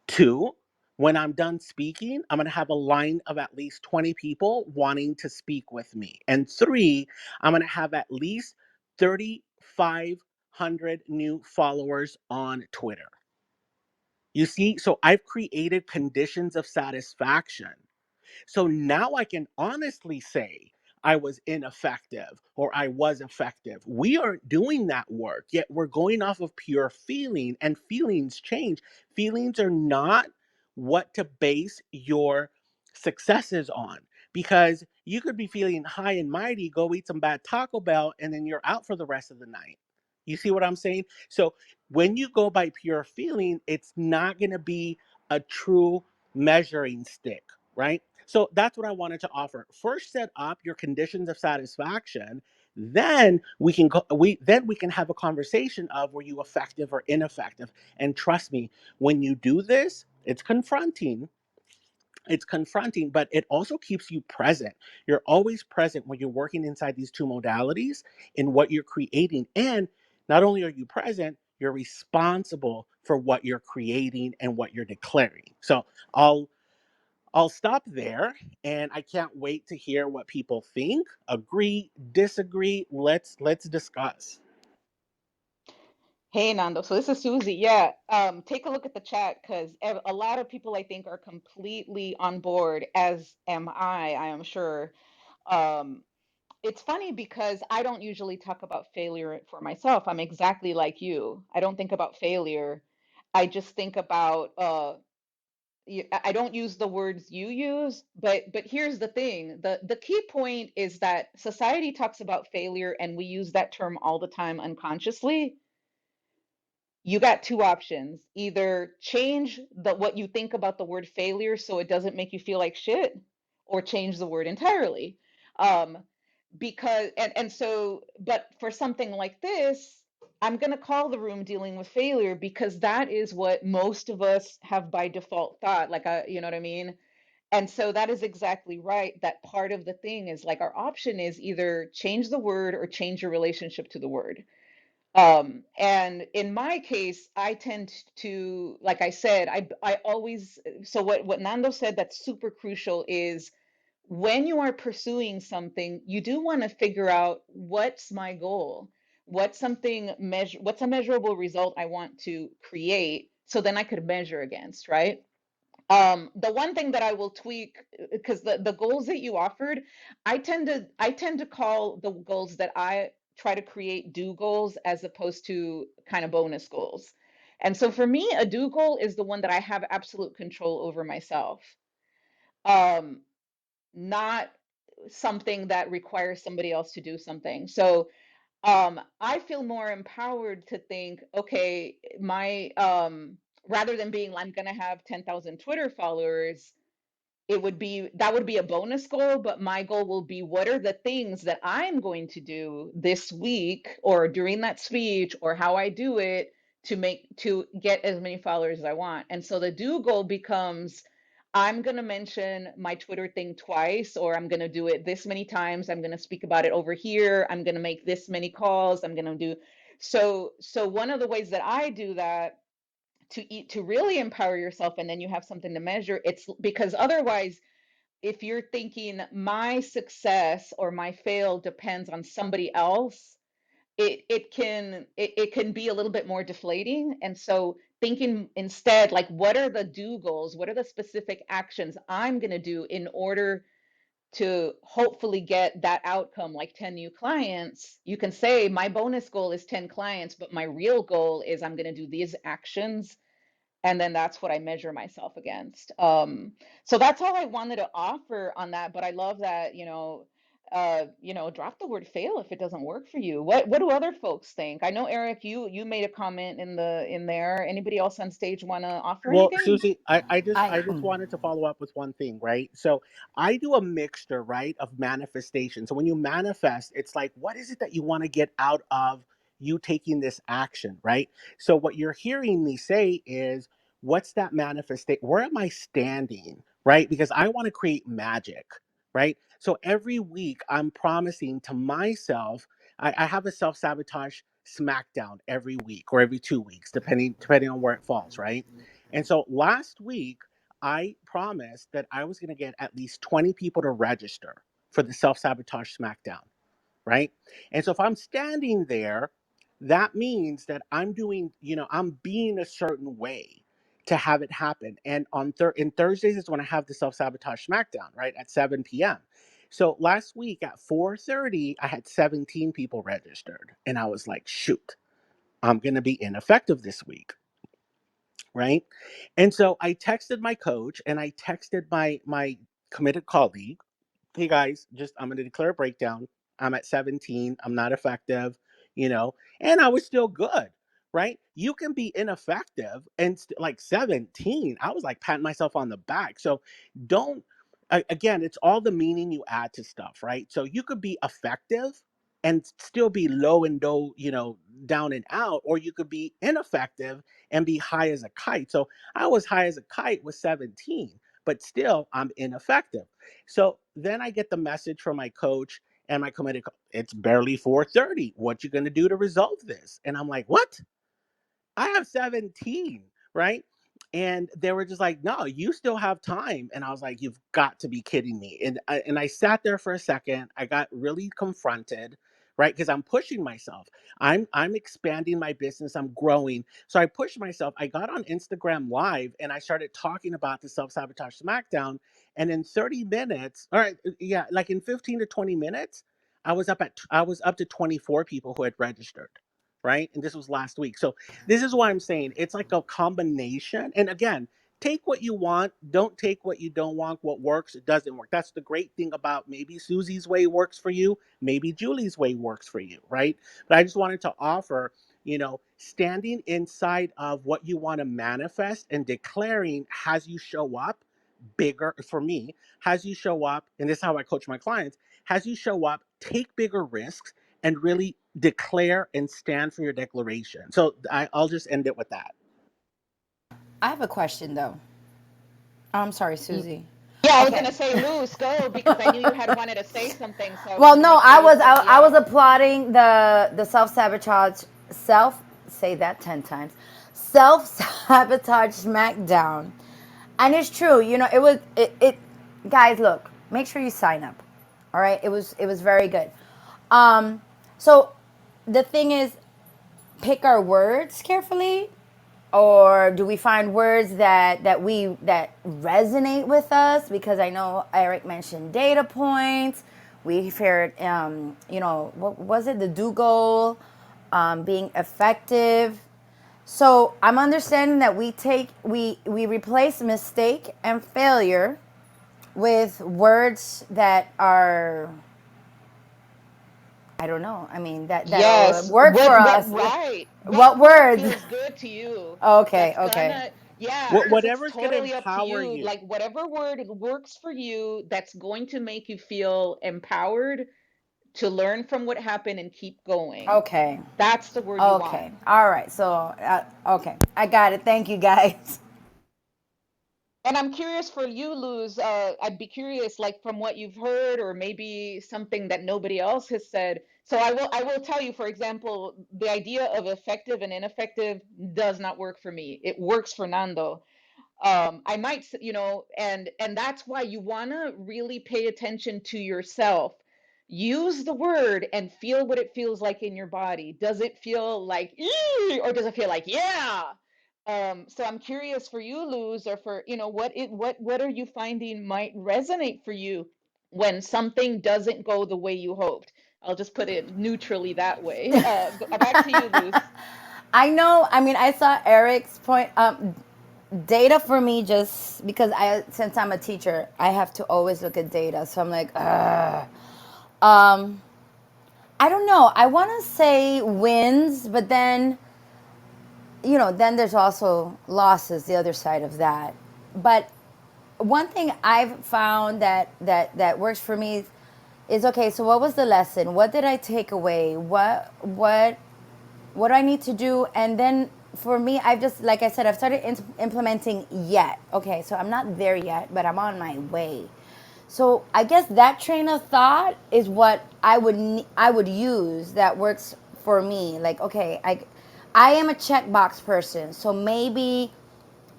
Two, when I'm done speaking, I'm going to have a line of at least 20 people wanting to speak with me. And three, I'm going to have at least 3,500 new followers on Twitter. You see, so I've created conditions of satisfaction. So now I can honestly say I was ineffective or I was effective. We aren't doing that work, yet we're going off of pure feeling, and feelings change. Feelings are not what to base your successes on, because you could be feeling high and mighty, go eat some bad Taco Bell, and then you're out for the rest of the night. You see what I'm saying? So when you go by pure feeling, it's not going to be a true measuring stick, right? So that's what I wanted to offer. First, set up your conditions of satisfaction. Then we can have a conversation of, were you effective or ineffective? And trust me, when you do this, it's confronting, but it also keeps you present. You're always present when you're working inside these two modalities in what you're creating. And not only are you present, you're responsible for what you're creating and what you're declaring. So I'll I'll stop there, and I can't wait to hear what people think. Agree, disagree. Let's discuss. Hey Nando, so this is Susie. Yeah, take a look at the chat because a lot of people I think are completely on board, as am I am sure. Um, it's funny because I don't usually talk about failure for myself. I'm exactly like you. I don't think about failure. I just think about I don't use the words you use, but here's the thing. The key point is that society talks about failure and we use that term all the time unconsciously. You got two options. Either change the what you think about the word failure so it doesn't make you feel like shit, or change the word entirely. Um, because and so, but for something like this, I'm gonna call the room dealing with failure because that is what most of us have by default thought. Like you know what I mean? And so that is exactly right. That part of the thing is like our option is either change the word or change your relationship to the word. And in my case, I tend to, like I said, I always, so what Nando said that's super crucial is when you are pursuing something, you do want to figure out what's my goal, what's a measurable result I want to create, so then I could measure against, right? The one thing that I will tweak, because the goals that you offered, I tend to call the goals that I try to create do goals as opposed to kind of bonus goals. And so for me, a do goal is the one that I have absolute control over myself. Um, Not something that requires somebody else to do something. So I feel more empowered to think, okay, my rather than being I'm gonna have 10,000 Twitter followers, that would be a bonus goal, but my goal will be what are the things that I'm going to do this week or during that speech or how I do it to get as many followers as I want. And so the do goal becomes I'm going to mention my Twitter thing twice, or I'm going to do it this many times. I'm going to speak about it over here. I'm going to make this many calls. I'm going to do so one of the ways that I do that to really empower yourself, and then you have something to measure, it's because otherwise if you're thinking my success or my fail depends on somebody else, it can be a little bit more deflating. And so thinking instead, like, what are the do goals, what are the specific actions I'm going to do in order to hopefully get that outcome, like 10 new clients. You can say my bonus goal is 10 clients, but my real goal is I'm going to do these actions, and then that's what I measure myself against. So that's all I wanted to offer on that. But I love that, drop the word fail if it doesn't work for you. What do other folks think? I know Eric, you made a comment in there. Anybody else on stage want to offer Well, anything? Susie, I I just wanted to follow up with one thing, right? So I do a mixture, right, of manifestation. So when you manifest, it's like, what is it that you want to get out of you taking this action, right? So what you're hearing me say is, what's that manifestation? Where am I standing, right? Because I want to create magic, right? So every week I'm promising to myself, I have a self-sabotage smackdown every week or every 2 weeks, depending on where it falls, right? And so last week, I promised that I was going to get at least 20 people to register for the self sabotage smackdown, right? And so if I'm standing there, that means that I'm doing, I'm being a certain way to have it happen. And in Thursdays is when I have the self sabotage smackdown, right, at 7 p.m. So last week at 4:30, I had 17 people registered, and I was like, shoot, I'm going to be ineffective this week, right? And so I texted my coach and I texted my committed colleague, hey guys, just I'm going to declare a breakdown. I'm at 17. I'm not effective, you know, and I was still good, right? You can be ineffective and like 17. I was like patting myself on the back. So don't, again, it's all the meaning you add to stuff, right? So you could be effective and still be low and low, down and out, or you could be ineffective and be high as a kite. So I was high as a kite with 17, but still I'm ineffective. So then I get the message from my coach and my committee. It's barely 4:30. What you gonna do to resolve this? And I'm like, what? I have 17, right? And they were just like, no, you still have time. And I was like, you've got to be kidding me. And I sat there for a second. I got really confronted, right? Because I'm pushing myself. I'm expanding my business. I'm growing. So I pushed myself. I got on Instagram Live and I started talking about the self-sabotage smackdown. And in 30 minutes, all right, yeah, like in 15 to 20 minutes, I was up to 24 people who had registered, right? And this was last week. So this is why I'm saying it's like a combination. And again, take what you want, don't take what you don't want. What works, it doesn't work. That's the great thing about maybe Susie's way works for you, maybe Julie's way works for you, right? But I just wanted to offer, standing inside of what you want to manifest and declaring as you show up bigger for me, as you show up, and this is how I coach my clients, as you show up, take bigger risks and really declare and stand for your declaration. So I'll just end it with that. have a question though. Oh, I'm sorry, Y- Susie. Yeah, I was Okay. gonna say, Luz, go because I knew you had wanted to say something, so I Well, wanted to no, make sure you said, I was yeah. applauding the self say that 10 times self sabotage smackdown, and it's true. It was it guys. Look, make sure you sign up. All right, it was very good. Um, so the thing is, pick our words carefully, or do we find words that resonate with us? Because I know Eric mentioned data points. We've heard, what was it? The do goal, being effective. So I'm understanding that we replace mistake and failure with words that are, I don't know. I mean that'll Yes. work for What us. right. What What word words? feels good to you? Okay, That's okay. gonna, yeah, because it's Whatever's going to totally up to empower you. you. Like whatever word works for you, that's going to make you feel empowered to learn from what happened and keep going. Okay. That's the word you want. Okay. All right. So, okay. I got it. Thank you, guys. And I'm curious for you, Luz. I'd be curious, like from what you've heard, or maybe something that nobody else has said. So I will tell you, for example, the idea of effective and ineffective does not work for me. It works for Nando. I might, and that's why you want to really pay attention to yourself. Use the word and feel what it feels like in your body. Does it feel like "Ee," or does it feel like yeah? So I'm curious for you, Luz, or for what are you finding might resonate for you when something doesn't go the way you hoped? I'll just put it neutrally that way. Back to you, Luz. I know. I mean, I saw Eric's point. Data for me, just because since I'm a teacher, I have to always look at data. So I'm like, ugh. Um, I don't know. I want to say wins, but then then there's also losses, the other side of that. But one thing I've found that works for me is, okay, so what was the lesson? What did I take away? What do I need to do? And then for me, I've just, like I said, I've started implementing yet. Okay, so I'm not there yet, but I'm on my way. So I guess that train of thought is what I would use that works for me. Like, okay, I am a checkbox person, so maybe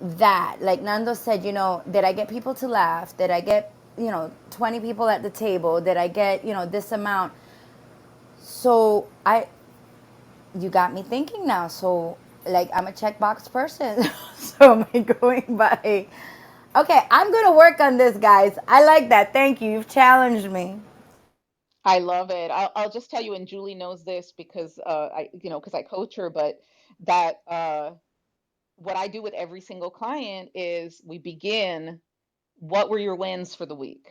that, like Nando said, did I get people to laugh? Did I get 20 people at the table? Did I get this amount? So you got me thinking now. So, like, I'm a checkbox person. So am I going by? Okay, I'm gonna work on this, guys. I like that. Thank you. You've challenged me. I love it. I'll just tell you, and Julie knows this because because I coach her, but that what I do with every single client is we begin, what were your wins for the week?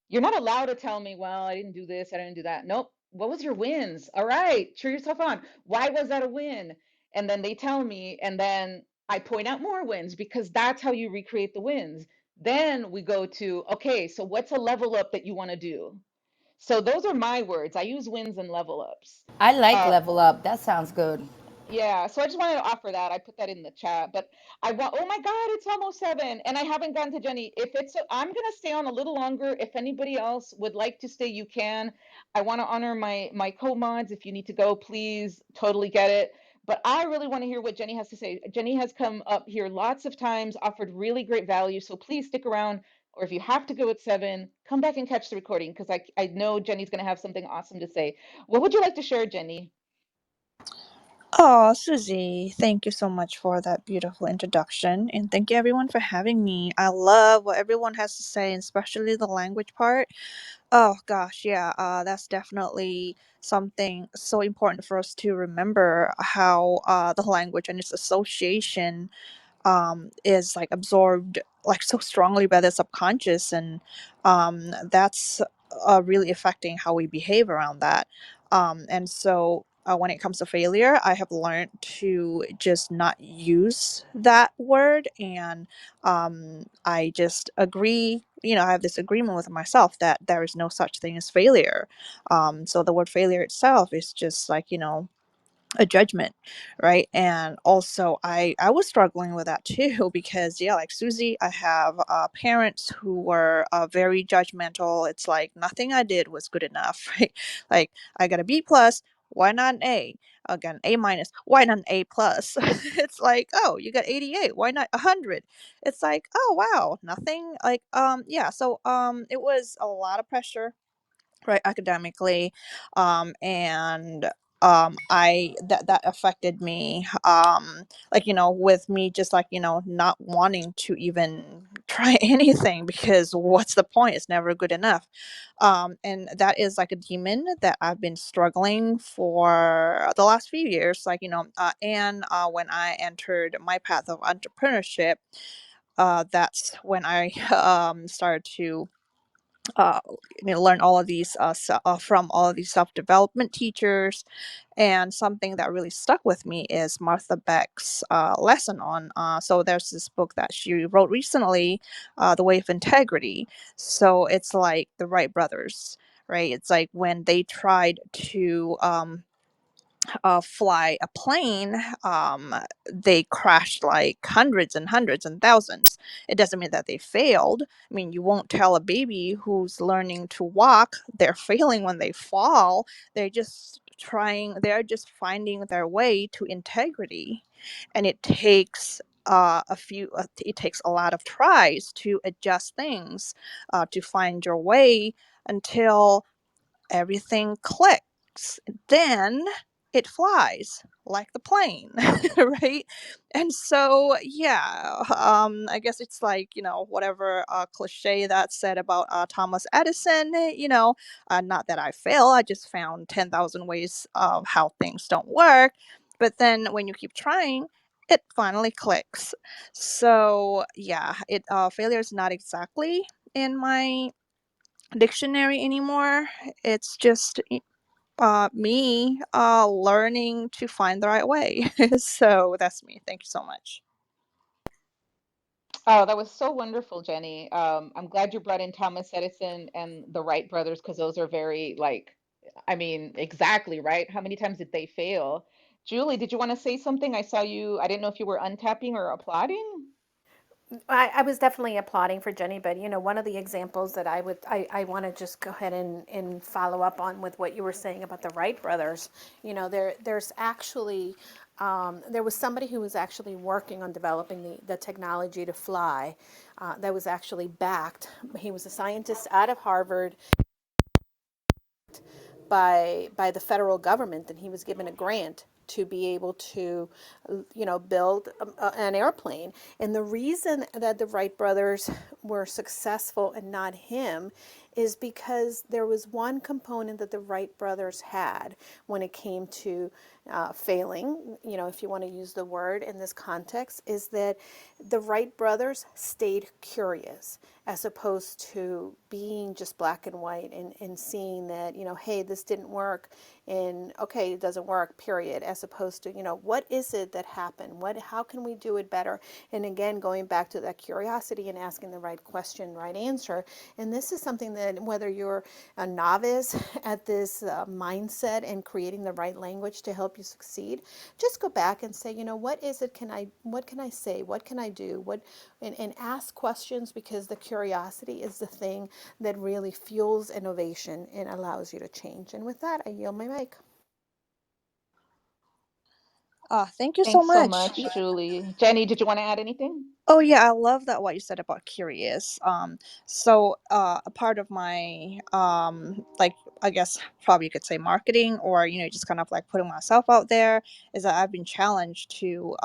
You're not allowed to tell me, well, I didn't do this, I didn't do that. Nope. What was your wins? All right, cheer yourself on. Why was that a win? And then they tell me, and then I point out more wins because that's how you recreate the wins. Then we go to, okay, so what's a level up that you want to do? So those are my words. I use wins and level ups. I like Uh, level up. That sounds good. yeah, so I just wanted to offer that. I put that in the chat, but I want, oh my God, it's almost 7 and I haven't gotten to Jenny. If it's, I'm gonna stay on a little longer. If anybody else would like to stay, you can. I want to honor my co-mods. If you need to go, please, totally get it. But I really want to hear what Jenny has to say. Jenny has come up here lots of times, offered really great value. So please stick around. Or if you have to go at 7, come back and catch the recording because I know Jenny's gonna have something awesome to say. What would you like to share, Jenny? Oh, Susie, thank you so much for that beautiful introduction. And thank you everyone for having me. I love what everyone has to say, and especially the language part. Oh gosh, yeah, that's definitely something so important for us to remember how the language and its association is like absorbed like so strongly by the subconscious, and that's really affecting how we behave around that. And so when it comes to failure, I have learned to just not use that word, and I just agree. I have this agreement with myself that there is no such thing as failure. So the word failure itself is just like, a judgment, right? And also I was struggling with that too because yeah, like Susie, I have parents who were very judgmental. It's like nothing I did was good enough, right? Like I got a B plus, why not an A? again, A minus, why not an A plus? It's like, oh, you got 88, why not 100? It's like, oh wow, nothing. Like, yeah, so it was a lot of pressure, right, academically, and I that affected me, like, with me just, like, not wanting to even try anything, because what's the point? It's never good enough. And that is like a demon that I've been struggling for the last few years, like, and when I entered my path of entrepreneurship, that's when I started to uh, learn all of these from all of these self-development teachers. And something that really stuck with me is Martha Beck's lesson on, so there's this book that she wrote recently, The Way of Integrity. So it's like the Wright brothers, right? It's like when they tried to fly a plane, they crashed like hundreds and hundreds and thousands. It doesn't mean that they failed. I mean, you won't tell a baby who's learning to walk they're failing when they fall. They're just finding their way to integrity. And it takes it takes a lot of tries to adjust things, to find your way until everything clicks. Then it flies like the plane, right? And so, yeah, I guess it's like, whatever cliche that said about Thomas Edison, not that I fail, I just found 10,000 ways of how things don't work. But then when you keep trying, it finally clicks. So, yeah, failure is not exactly in my dictionary anymore. It's just me learning to find the right way. So that's me. Thank you so much. Oh, that was so wonderful, Jenny. I'm glad you brought in Thomas Edison and the Wright brothers because those are very, like, I mean, exactly, right? How many times did they fail? Julie, did you want to say something? I saw you. I didn't know if you were untapping or applauding. I was definitely applauding for Jenny, but one of the examples that I want to just go ahead and follow up on with what you were saying about the Wright brothers. There's actually there was somebody who was actually working on developing the technology to fly, that was actually backed. He was a scientist out of Harvard by the federal government, and he was given a grant to be able to, build an airplane. And the reason that the Wright brothers were successful and not him is because there was one component that the Wright brothers had when it came to failing, if you want to use the word in this context, is that the Wright brothers stayed curious as opposed to being just black and white and seeing that, hey, this didn't work, and okay, it doesn't work, period, as opposed to, what is it that happened? How can we do it better? And again, going back to that curiosity and asking the right question, right answer. And this is something that whether you're a novice at this mindset and creating the right language to help you succeed, just go back and say, what is it, what can I say? What can I do? And ask questions, because the curiosity is the thing that really fuels innovation and allows you to change. And with that, I yield my mic. Thank you so Thanks so much. much, Julie. Jenny, did you want to add anything? Oh yeah, I love that what you said about curious. So a part of my like, I guess probably you could say marketing, or just kind of like putting myself out there, is that I've been challenged to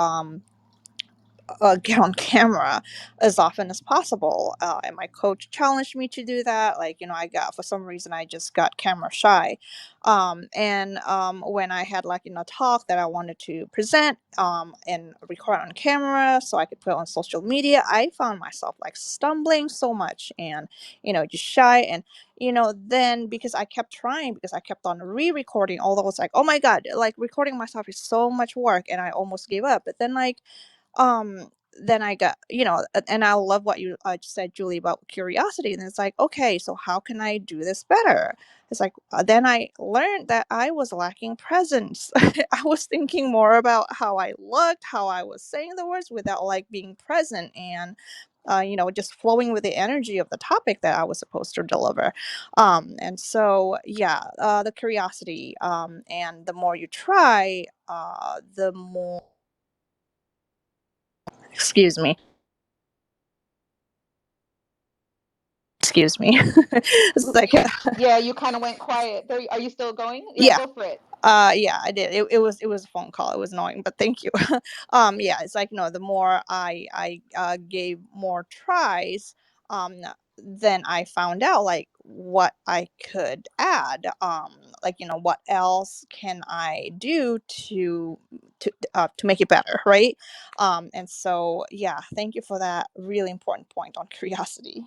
get on camera as often as possible. And my coach challenged me to do that. Like, I got, for some reason, I just got camera shy. And when I had, like, talk that I wanted to present and record on camera so I could put it on social media, I found myself like stumbling so much and, just shy. And, then because I kept trying, because I kept on re-recording, although it's like, oh my God, like recording myself is so much work, and I almost gave up. But then, like, um then I got, and I love what you just said, Julie, about curiosity. And it's like, okay, so how can I do this better? It's like, then I learned that I was lacking presence. I was thinking more about how I looked, how I was saying the words without like being present. And just flowing with the energy of the topic that I was supposed to deliver. And so, yeah, the curiosity, and the more you try, the more, excuse me, excuse me. It's like, Yeah, you kind of went quiet. There, are you still going? Yeah, yeah. go for it. Yeah, I did. It was a phone call. It was annoying, but thank you. Yeah, it's like, the more I gave more tries, then I found out like what I could add. Like, what else can I do to make it better, right? And so, yeah, thank you for that really important point on curiosity.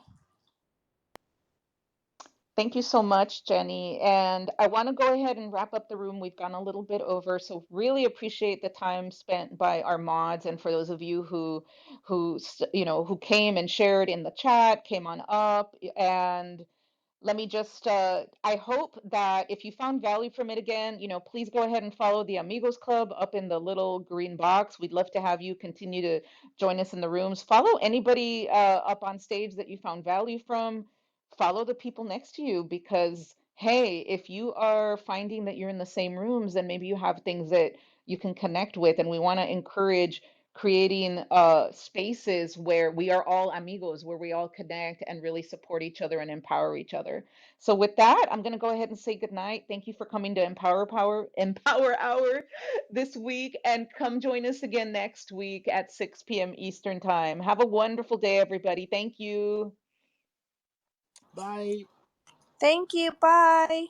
Thank you so much, Jenny. And I want to go ahead and wrap up the room. We've gone a little bit over, so really appreciate the time spent by our mods, and for those of you who came and shared in the chat, came on up, and let me just, I hope that if you found value from it again, please go ahead and follow the Amigos Club up in the little green box. We'd love to have you continue to join us in the rooms. Follow anybody up on stage that you found value from. Follow the people next to you because, hey, if you are finding that you're in the same rooms, then maybe you have things that you can connect with. And we want to encourage creating spaces where we are all amigos, where we all connect and really support each other and empower each other. So with that, I'm going to go ahead and say goodnight. Thank you for coming to Empower Hour this week, and come join us again next week at 6 p.m. Eastern Time. Have a wonderful day, everybody. Thank you. Bye. Thank you. Bye.